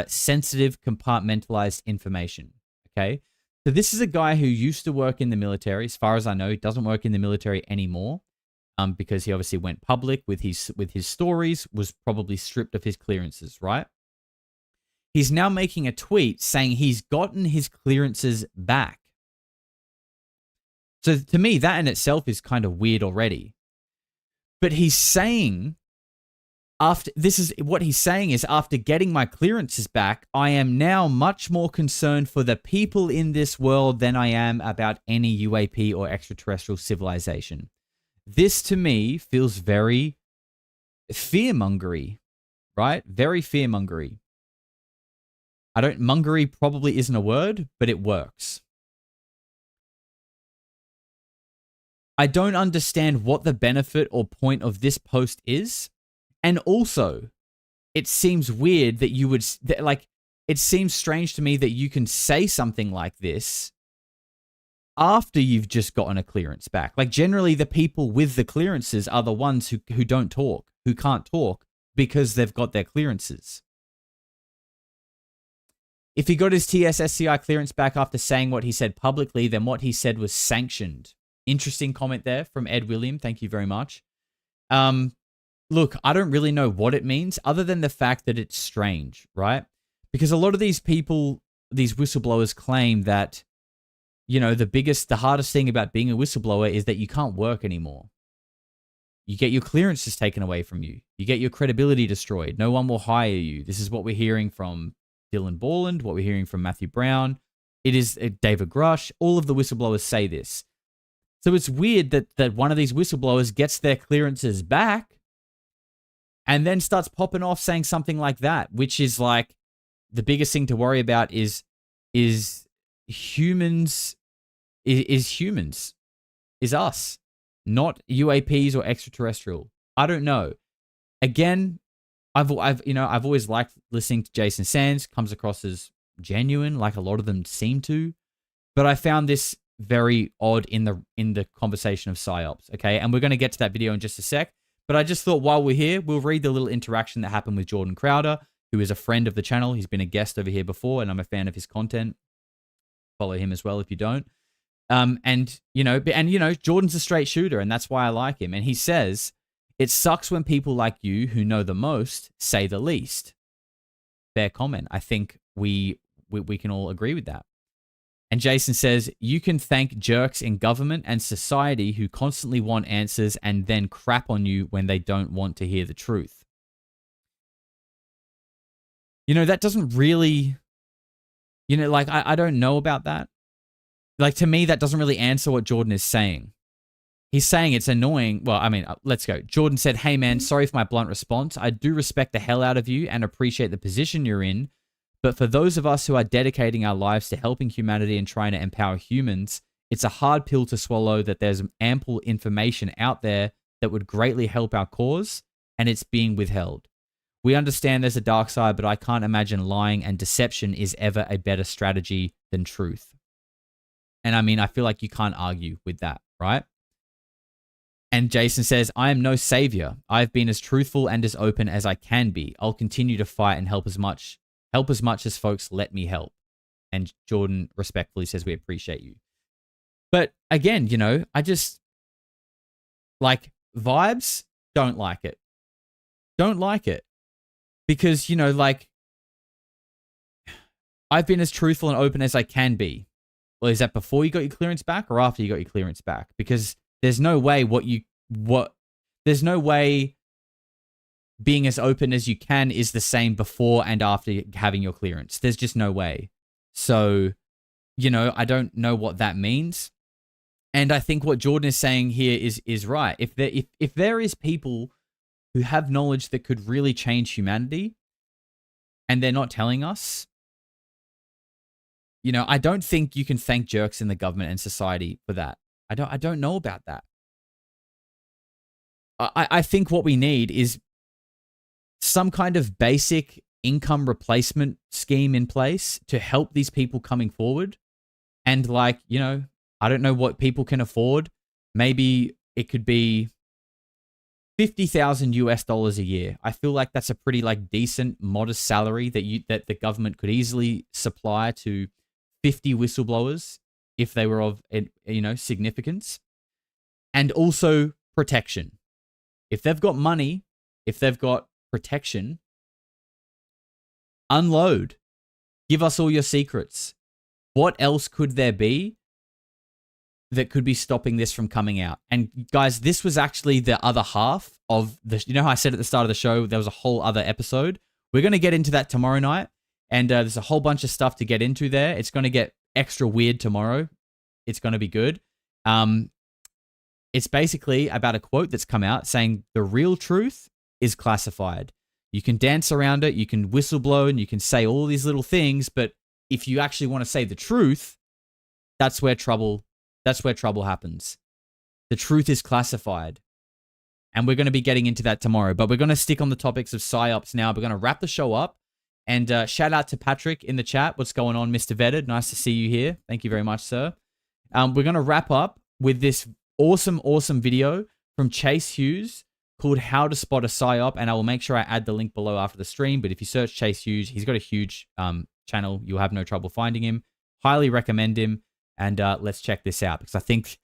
Sensitive Compartmentalized Information, okay? So this is a guy who used to work in the military. As far as I know, he doesn't work in the military anymore. Because he obviously went public with his stories, was probably stripped of his clearances, right? He's now making a tweet saying he's gotten his clearances back. So to me, that in itself is kind of weird already. But he's saying, after getting my clearances back, I am now much more concerned for the people in this world than I am about any UAP or extraterrestrial civilization. This, to me, feels very fear-mongery, right? Very fear-mongery. Mongery probably isn't a word, but it works. I don't understand what the benefit or point of this post is. And also, it seems weird that you would, it seems strange to me that you can say something like this after you've just gotten a clearance back. Like, generally, the people with the clearances are the ones who don't talk, who can't talk because they've got their clearances. If he got his TS/SCI clearance back after saying what he said publicly, then what he said was sanctioned. Interesting comment there from Ed William. Thank you very much. Look, I don't really know what it means other than the fact that it's strange, right? Because a lot of these people, these whistleblowers claim that, you know, the hardest thing about being a whistleblower is that you can't work anymore. You get your clearances taken away from you. You get your credibility destroyed. No one will hire you. This is what we're hearing from Dylan Borland, what we're hearing from Matthew Brown. It is David Grush. All of the whistleblowers say this. So it's weird that one of these whistleblowers gets their clearances back and then starts popping off saying something like that, which is like the biggest thing to worry about is humans, is us, not UAPs or extraterrestrial. I don't know. Again, I've always liked listening to Jason Sands. Comes across as genuine, like a lot of them seem to. But I found this very odd in the conversation of Psy-Ops. Okay, and we're going to get to that video in just a sec. But I just thought while we're here, we'll read the little interaction that happened with Jordan Crowder, who is a friend of the channel. He's been a guest over here before, and I'm a fan of his content. Follow him as well if you don't. And Jordan's a straight shooter, and that's why I like him. And he says, "It sucks when people like you, who know the most, say the least." Fair comment. I think we can all agree with that. And Jason says, "You can thank jerks in government and society who constantly want answers and then crap on you when they don't want to hear the truth." You know, that doesn't really, I don't know about that. Like, to me, that doesn't really answer what Jordan is saying. He's saying it's annoying. Well, I mean, let's go. Jordan said, "Hey, man, sorry for my blunt response. I do respect the hell out of you and appreciate the position you're in. But for those of us who are dedicating our lives to helping humanity and trying to empower humans, it's a hard pill to swallow that there's ample information out there that would greatly help our cause, and it's being withheld. We understand there's a dark side, but I can't imagine lying and deception is ever a better strategy than truth." And I mean, I feel like you can't argue with that, right? And Jason says, "I am no savior. I've been as truthful and as open as I can be. I'll continue to fight and help as much as folks let me help." And Jordan respectfully says, "We appreciate you." But again, I just like vibes. Don't like it. Don't like it. Because, I've been as truthful and open as I can be. Well, is that before you got your clearance back or after you got your clearance back? Because there's no way there's no way being as open as you can is the same before and after having your clearance. There's just no way. So, I don't know what that means. And I think what Jordan is saying here is right. If there is people who have knowledge that could really change humanity and they're not telling us, I don't think you can thank jerks in the government and society for that. I don't know about that. I think what we need is some kind of basic income replacement scheme in place to help these people coming forward. And like, you know, I don't know what people can afford. Maybe it could be $50,000 a year. I feel like that's a pretty like decent, modest salary that the government could easily supply to 50 whistleblowers if they were of, you know, significance. And also protection. If they've got money, if they've got protection, unload. Give us all your secrets. What else could there be that could be stopping this from coming out? And guys, this was actually the other half of the, you know how I said at the start of the show, there was a whole other episode. We're going to get into that tomorrow night. And there's a whole bunch of stuff to get into there. It's going to get extra weird tomorrow. It's going to be good. It's basically about a quote that's come out saying the real truth is classified. You can dance around it, you can whistleblow, and you can say all these little things, but if you actually want to say the truth, that's where trouble happens. The truth is classified. And we're going to be getting into that tomorrow, but we're going to stick on the topics of PsyOps now. We're going to wrap the show up. And shout out to Patrick in the chat. What's going on, Mr. Vetted? Nice to see you here. Thank you very much, sir. We're going to wrap up with this awesome video from Chase Hughes called How to Spot a PsyOp, and I will make sure I add the link below after the stream. But if you search Chase Hughes, he's got a huge channel. You'll have no trouble finding him. Highly recommend him. And let's check this out, because I think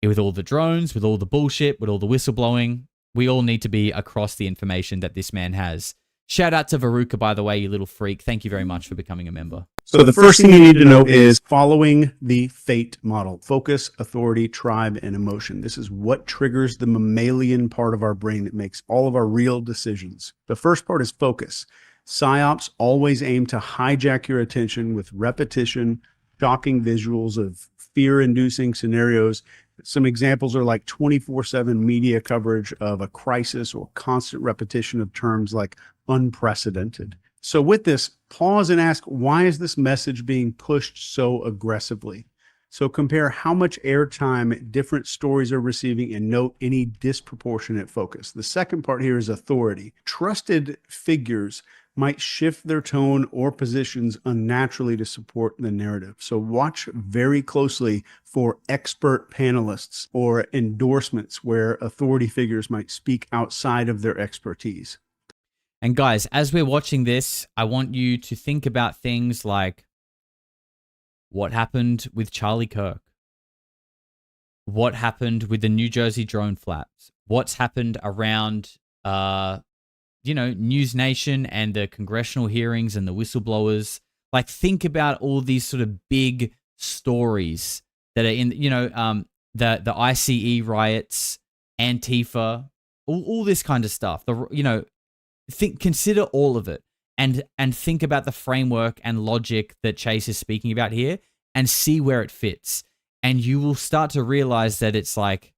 with all the drones, with all the bullshit, with all the whistleblowing, we all need to be across the information that this man has. Shout out to Veruca, by the way, you little freak. Thank you very much for becoming a member. So the first thing you need to know is following the FATE model: focus, authority, tribe, and emotion. This is what triggers the mammalian part of our brain that makes all of our real decisions. The first part is focus. PsyOps always aim to hijack your attention with repetition, shocking visuals of fear-inducing scenarios. Some examples are like 24/7 media coverage of a crisis or constant repetition of terms like unprecedented. So with this, pause and ask, why is this message being pushed so aggressively? So compare how much airtime different stories are receiving and note any disproportionate focus. The second part here is authority. Trusted figures might shift their tone or positions unnaturally to support the narrative. So watch very closely for expert panelists or endorsements where authority figures might speak outside of their expertise. And guys, as we're watching this, I want you to think about things like what happened with Charlie Kirk? What happened with the New Jersey drone flaps? What's happened around, you know, News Nation and the congressional hearings and the whistleblowers? Like, think about all these sort of big stories that are in, you know, the ICE riots, Antifa, all this kind of stuff. You know, consider all of it and think about the framework and logic that Chase is speaking about here and see where it fits. And you will start to realize that it's like,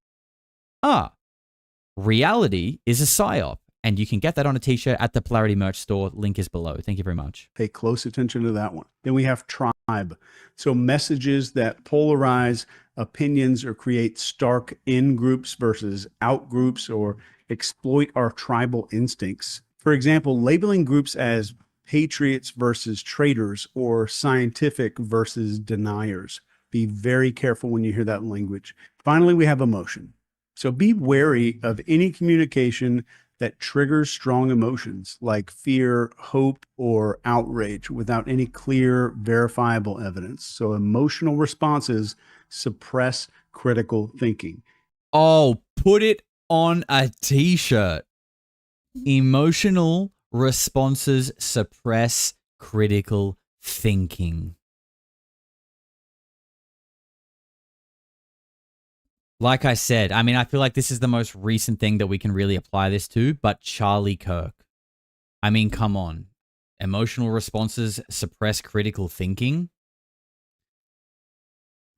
reality is a PsyOp. And you can get that on a t-shirt at the Polarity merch store. Link is below. Thank you very much. Pay close attention to that one. Then we have tribe. So messages that polarize opinions or create stark in-groups versus out-groups or exploit our tribal instincts. For example, labeling groups as patriots versus traitors or scientific versus deniers. Be very careful when you hear that language. Finally, we have emotion. So be wary of any communication that triggers strong emotions like fear, hope, or outrage without any clear, verifiable evidence. So emotional responses suppress critical thinking. Oh, put it on a t-shirt. Emotional responses suppress critical thinking. Like I said, I mean, I feel like this is the most recent thing that we can really apply this to, but Charlie Kirk. I mean, come on. Emotional responses suppress critical thinking.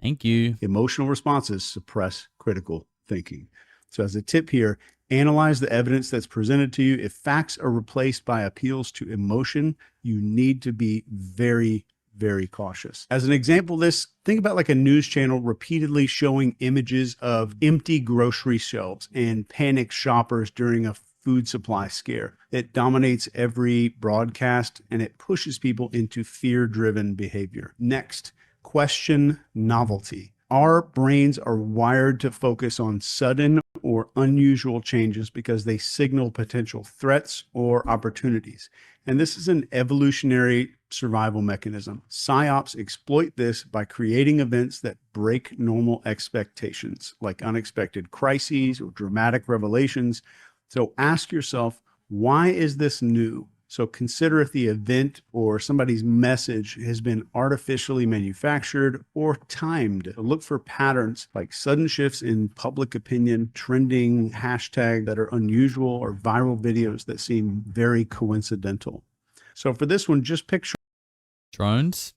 Thank you. Emotional responses suppress critical thinking. So as a tip here, analyze the evidence that's presented to you. If facts are replaced by appeals to emotion, you need to be very, very cautious. As an example of this, think about like a news channel repeatedly showing images of empty grocery shelves and panicked shoppers during a food supply scare. It dominates every broadcast and it pushes people into fear-driven behavior. Next, question novelty. Our brains are wired to focus on sudden or unusual changes because they signal potential threats or opportunities. And this is an evolutionary survival mechanism. Psy-Ops exploit this by creating events that break normal expectations, like unexpected crises or dramatic revelations. So ask yourself, why is this new? So consider if the event or somebody's message has been artificially manufactured or timed. Look for patterns like sudden shifts in public opinion, trending hashtags that are unusual, or viral videos that seem very coincidental. So for this one, just picture drones.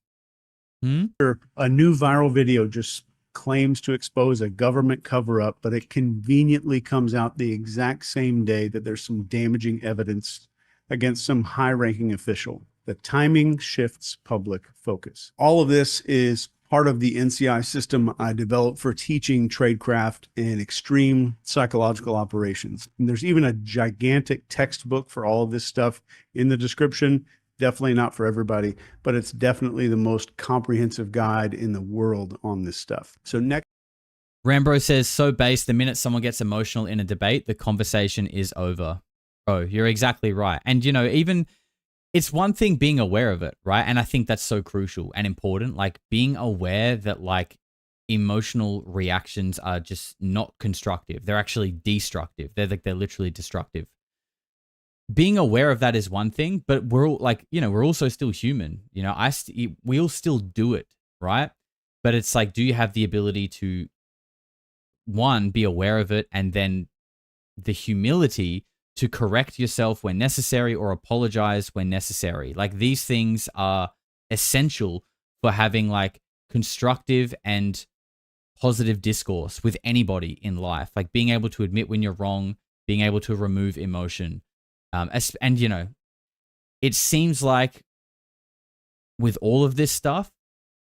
A new viral video just claims to expose a government cover-up, but it conveniently comes out the exact same day that there's some damaging evidence against some high-ranking official. The timing shifts public focus. All of this is part of the NCI system I developed for teaching tradecraft and extreme psychological operations. And there's even a gigantic textbook for all of this stuff in the description. Definitely not for everybody, but it's definitely the most comprehensive guide in the world on this stuff. So next. Rambo says, so base, the minute someone gets emotional in a debate, the conversation is over. Oh, you're exactly right. And, you know, even it's one thing being aware of it, right? And I think that's so crucial and important, like being aware that like emotional reactions are just not constructive. They're actually destructive. They're literally destructive. Being aware of that is one thing, but we're all like, you know, we're also still human. You know, we all still do it, right? But it's like, do you have the ability to, one, be aware of it, and then the humility to correct yourself when necessary or apologize when necessary? Like these things are essential for having like constructive and positive discourse with anybody in life. Like being able to admit when you're wrong, being able to remove emotion. And, you know, it seems like with all of this stuff,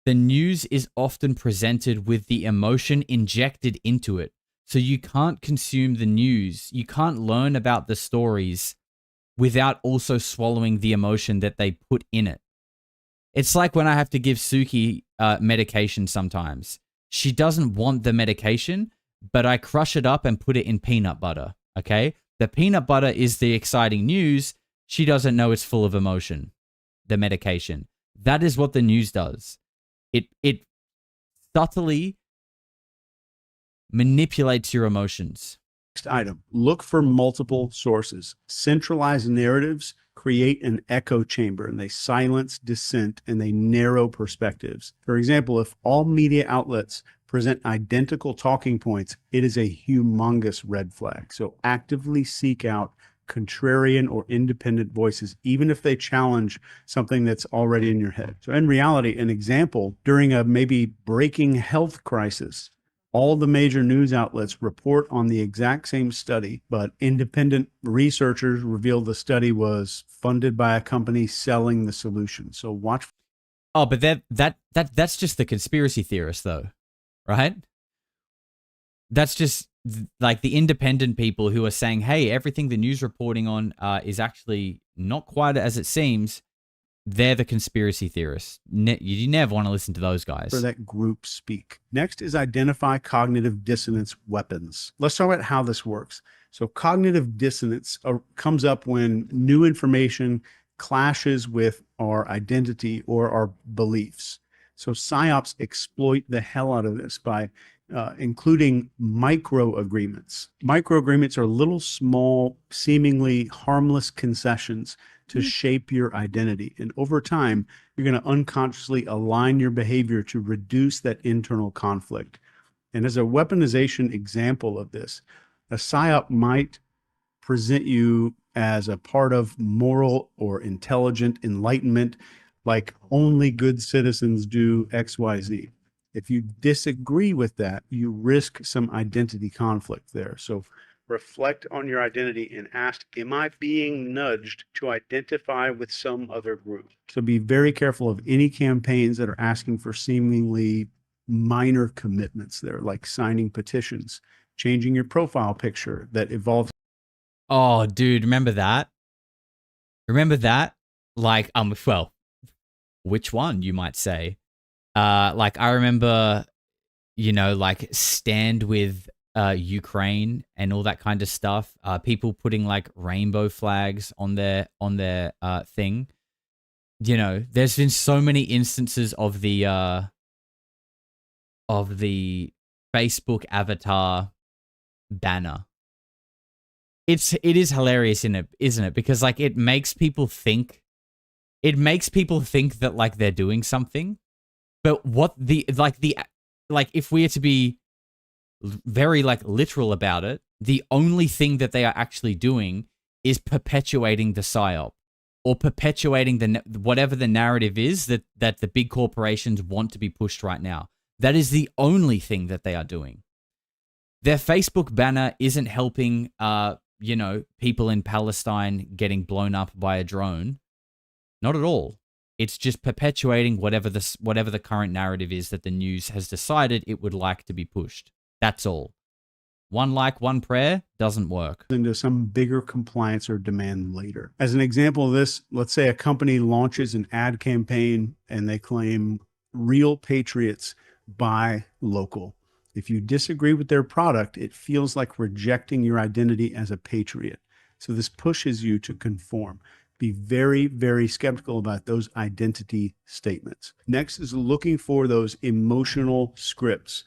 the news is often presented with the emotion injected into it. So you can't consume the news. You can't learn about the stories without also swallowing the emotion that they put in it. It's like when I have to give Suki medication sometimes. She doesn't want the medication, but I crush it up and put it in peanut butter, okay? The peanut butter is the exciting news. She doesn't know it's full of emotion, the medication. That is what the news does. It subtly manipulates your emotions. Next item, look for multiple sources. Centralized narratives create an echo chamber, and they silence dissent and they narrow perspectives. For example, if all media outlets present identical talking points, it is a humongous red flag. So actively seek out contrarian or independent voices, even if they challenge something that's already in your head. So in reality, an example, during a maybe breaking health crisis, all the major news outlets report on the exact same study, but independent researchers revealed the study was funded by a company selling the solution. So watch. Oh, but that's just the conspiracy theorist though, right? That's just like the independent people who are saying, hey, everything the news reporting on is actually not quite as it seems. They're the conspiracy theorists. You never want to listen to those guys. For that group speak. Next is identify cognitive dissonance weapons. Let's talk about how this works. So cognitive dissonance comes up when new information clashes with our identity or our beliefs. So PsyOps exploit the hell out of this by including micro agreements. Micro agreements are little, small, seemingly harmless concessions to shape your identity. And over time, you're going to unconsciously align your behavior to reduce that internal conflict. And as a weaponization example of this, a PsyOp might present you as a part of moral or intelligent enlightenment, like only good citizens do XYZ. If you disagree with that, you risk some identity conflict there. So reflect on your identity and ask, am I being nudged to identify with some other group? So be very careful of any campaigns that are asking for seemingly minor commitments there, like signing petitions, changing your profile picture that evolves. Oh, dude, remember that? Remember that? Like, well, which one, you might say? Like, I remember, like, stand with Ukraine and all that kind of stuff. People putting like rainbow flags on their thing. There's been so many instances of the Facebook avatar banner. It is hilarious, isn't it? Because like it makes people think that like they're doing something, but what if we are to be very like literal about it, the only thing that they are actually doing is perpetuating the Psy-Op or perpetuating whatever the narrative is that the big corporations want to be pushed right now. That is the only thing that they are doing. Their Facebook banner isn't helping people in Palestine getting blown up by a drone. Not at all. It's just perpetuating whatever the current narrative is that the news has decided it would like to be pushed. That's all. One like, one prayer doesn't work. Into some bigger compliance or demand later. As an example of this, let's say a company launches an ad campaign and they claim real patriots buy local. If you disagree with their product, it feels like rejecting your identity as a patriot. So this pushes you to conform. Be very, very skeptical about those identity statements. Next is looking for those emotional scripts.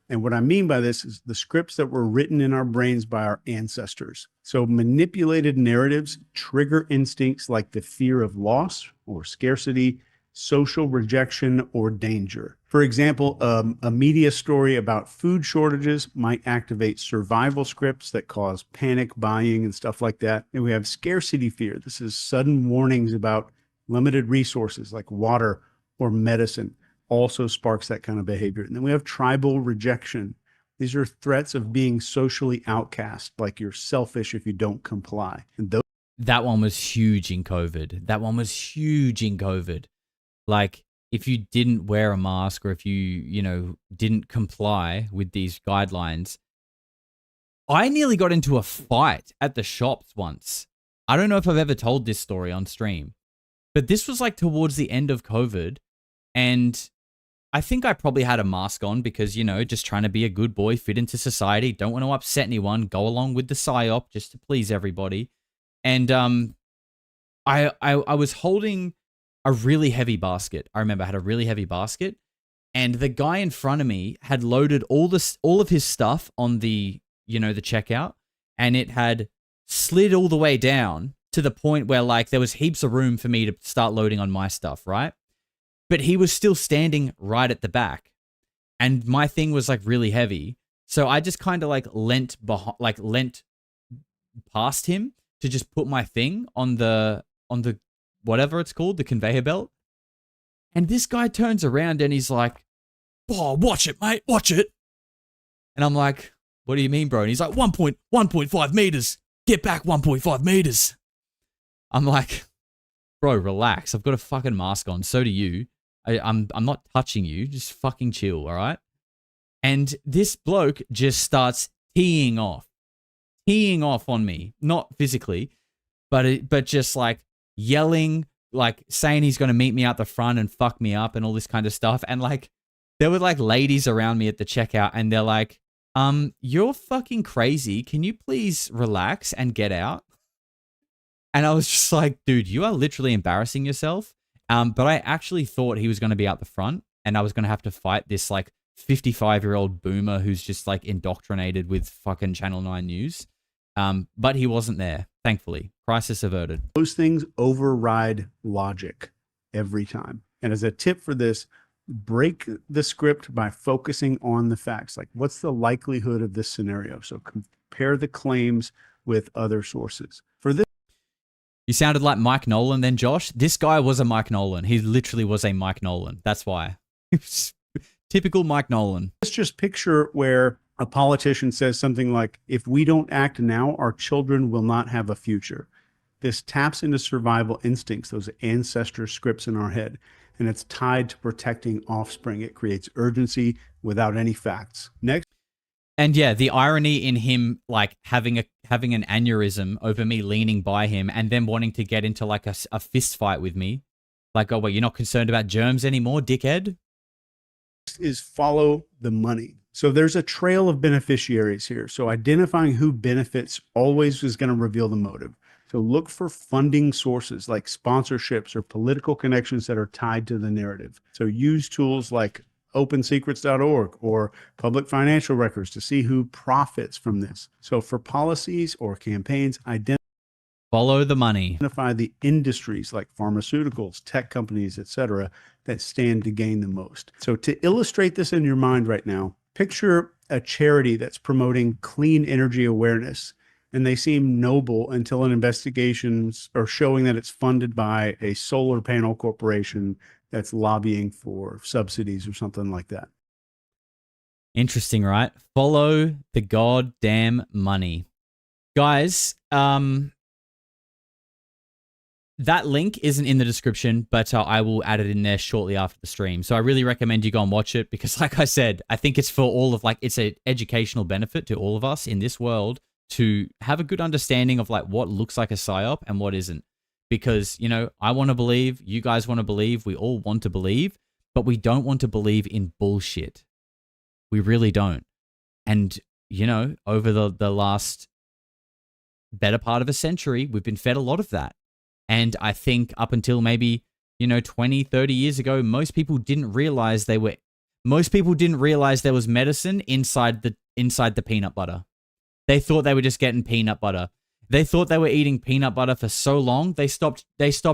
And what I mean by this is the scripts that were written in our brains by our ancestors. So manipulated narratives trigger instincts like the fear of loss or scarcity, social rejection, or danger. For example, a media story about food shortages might activate survival scripts that cause panic buying and stuff like that. And we have scarcity fear. This is sudden warnings about limited resources like water or medicine. Also sparks that kind of behavior. And then we have tribal rejection. These are threats of being socially outcast, like you're selfish if you don't comply. And that one was huge in COVID. Like, if you didn't wear a mask or if you didn't comply with these guidelines, I nearly got into a fight at the shops once. I don't know if I've ever told this story on stream, but this was like towards the end of COVID. And I think I probably had a mask on because, just trying to be a good boy, fit into society, don't want to upset anyone, go along with the Psy-Op just to please everybody. And I was holding a really heavy basket. I remember I had a really heavy basket, and the guy in front of me had loaded all of his stuff on the checkout, and it had slid all the way down to the point where like there was heaps of room for me to start loading on my stuff, right? But he was still standing right at the back, and my thing was like really heavy, so I just kind of like leant past him to just put my thing on the whatever it's called, the conveyor belt. And this guy turns around and he's like, "Oh, watch it, mate, watch it." And I'm like, "What do you mean, bro?" And he's like, 1.5 meters. Get back 1.5 meters. I'm like, "Bro, relax. I've got a fucking mask on. So do you. I'm not touching you. Just fucking chill, all right?" And this bloke just starts teeing off on me, not physically, but just like yelling, like saying he's going to meet me out the front and fuck me up and all this kind of stuff. And like, there were like ladies around me at the checkout and they're like, "You're fucking crazy. Can you please relax and get out?" And I was just like, "Dude, you are literally embarrassing yourself." But I actually thought he was going to be out the front and I was going to have to fight this like 55-year-old boomer who's just like indoctrinated with fucking Channel 9 news. But he wasn't there, thankfully. Crisis averted. Those things override logic every time. And as a tip for this, break the script by focusing on the facts. Like, what's the likelihood of this scenario? So compare the claims with other sources. For this, you sounded like Mike Nolan then, Josh. This guy was a Mike Nolan. He literally was a Mike Nolan. That's why. Typical Mike Nolan. Let's just picture where a politician says something like, "If we don't act now, our children will not have a future." This taps into survival instincts, those ancestor scripts in our head, and it's tied to protecting offspring. It creates urgency without any facts. Next. And yeah, the irony in him like having an aneurysm over me leaning by him and then wanting to get into like a fist fight with me. Like, oh, well, you're not concerned about germs anymore, dickhead? Is follow the money. So there's a trail of beneficiaries here. So identifying who benefits always is going to reveal the motive. So look for funding sources like sponsorships or political connections that are tied to the narrative. So use tools like opensecrets.org or public financial records to see who profits from this. So for policies or campaigns, follow the money. Identify the industries like pharmaceuticals, tech companies, etc., that stand to gain the most. So to illustrate this in your mind right now, picture a charity that's promoting clean energy awareness, and they seem noble until an investigations are showing that it's funded by a solar panel corporation that's lobbying for subsidies or something like that. Interesting, right? Follow the goddamn money. Guys, that link isn't in the description, but I will add it in there shortly after the stream. So I really recommend you go and watch it because, like I said, I think it's for all of like, it's an educational benefit to all of us in this world to have a good understanding of like what looks like a PsyOp and what isn't. Because, you know, I want to believe, you guys want to believe, we all want to believe, but we don't want to believe in bullshit. We really don't. And, you know, over the last better part of a century, we've been fed a lot of that. And I think up until maybe, you know, 20, 30 years ago, most people didn't realize there was medicine inside the peanut butter. They thought they were just getting peanut butter. They thought they were eating peanut butter for so long, they stopped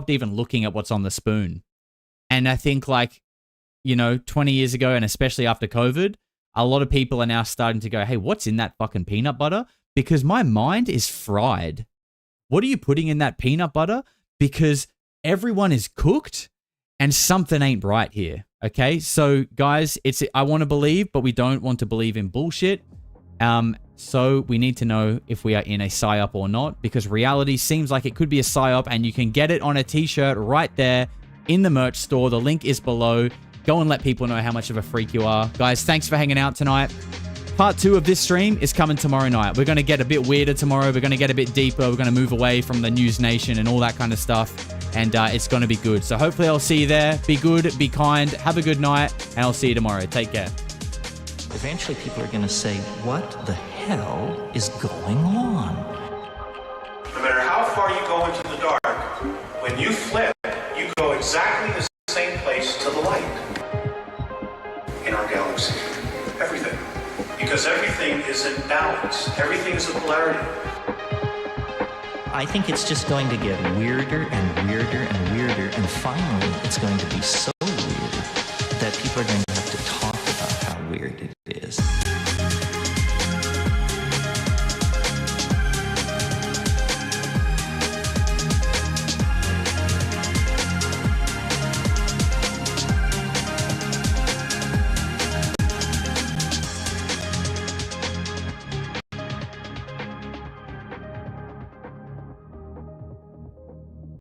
even looking at what's on the spoon. And I think like, you know, 20 years ago, and especially after COVID, a lot of people are now starting to go, hey, what's in that fucking peanut butter? Because my mind is fried. What are you putting in that peanut butter? Because everyone is cooked and something ain't right here. Okay. So guys, I want to believe, but we don't want to believe in bullshit. So we need to know if we are in a PsyOp or not, because reality seems like it could be a PsyOp, and you can get it on a t-shirt right there in the merch store. The link is below. Go and let people know how much of a freak you are. Guys, thanks for hanging out tonight. Part 2 of this stream is coming tomorrow night. We're going to get a bit weirder tomorrow. We're going to get a bit deeper. We're going to move away from the News Nation and all that kind of stuff. And it's going to be good. So hopefully I'll see you there. Be good, be kind, have a good night, and I'll see you tomorrow. Take care. Eventually people are going to say, what the hell is going on? No matter how far you go into the dark, when you flip, you go exactly the same place to the light in our galaxy. Everything. Because everything is in balance. Everything is a polarity. I think it's just going to get weirder and weirder and weirder, and finally it's going to be so weird that people are going to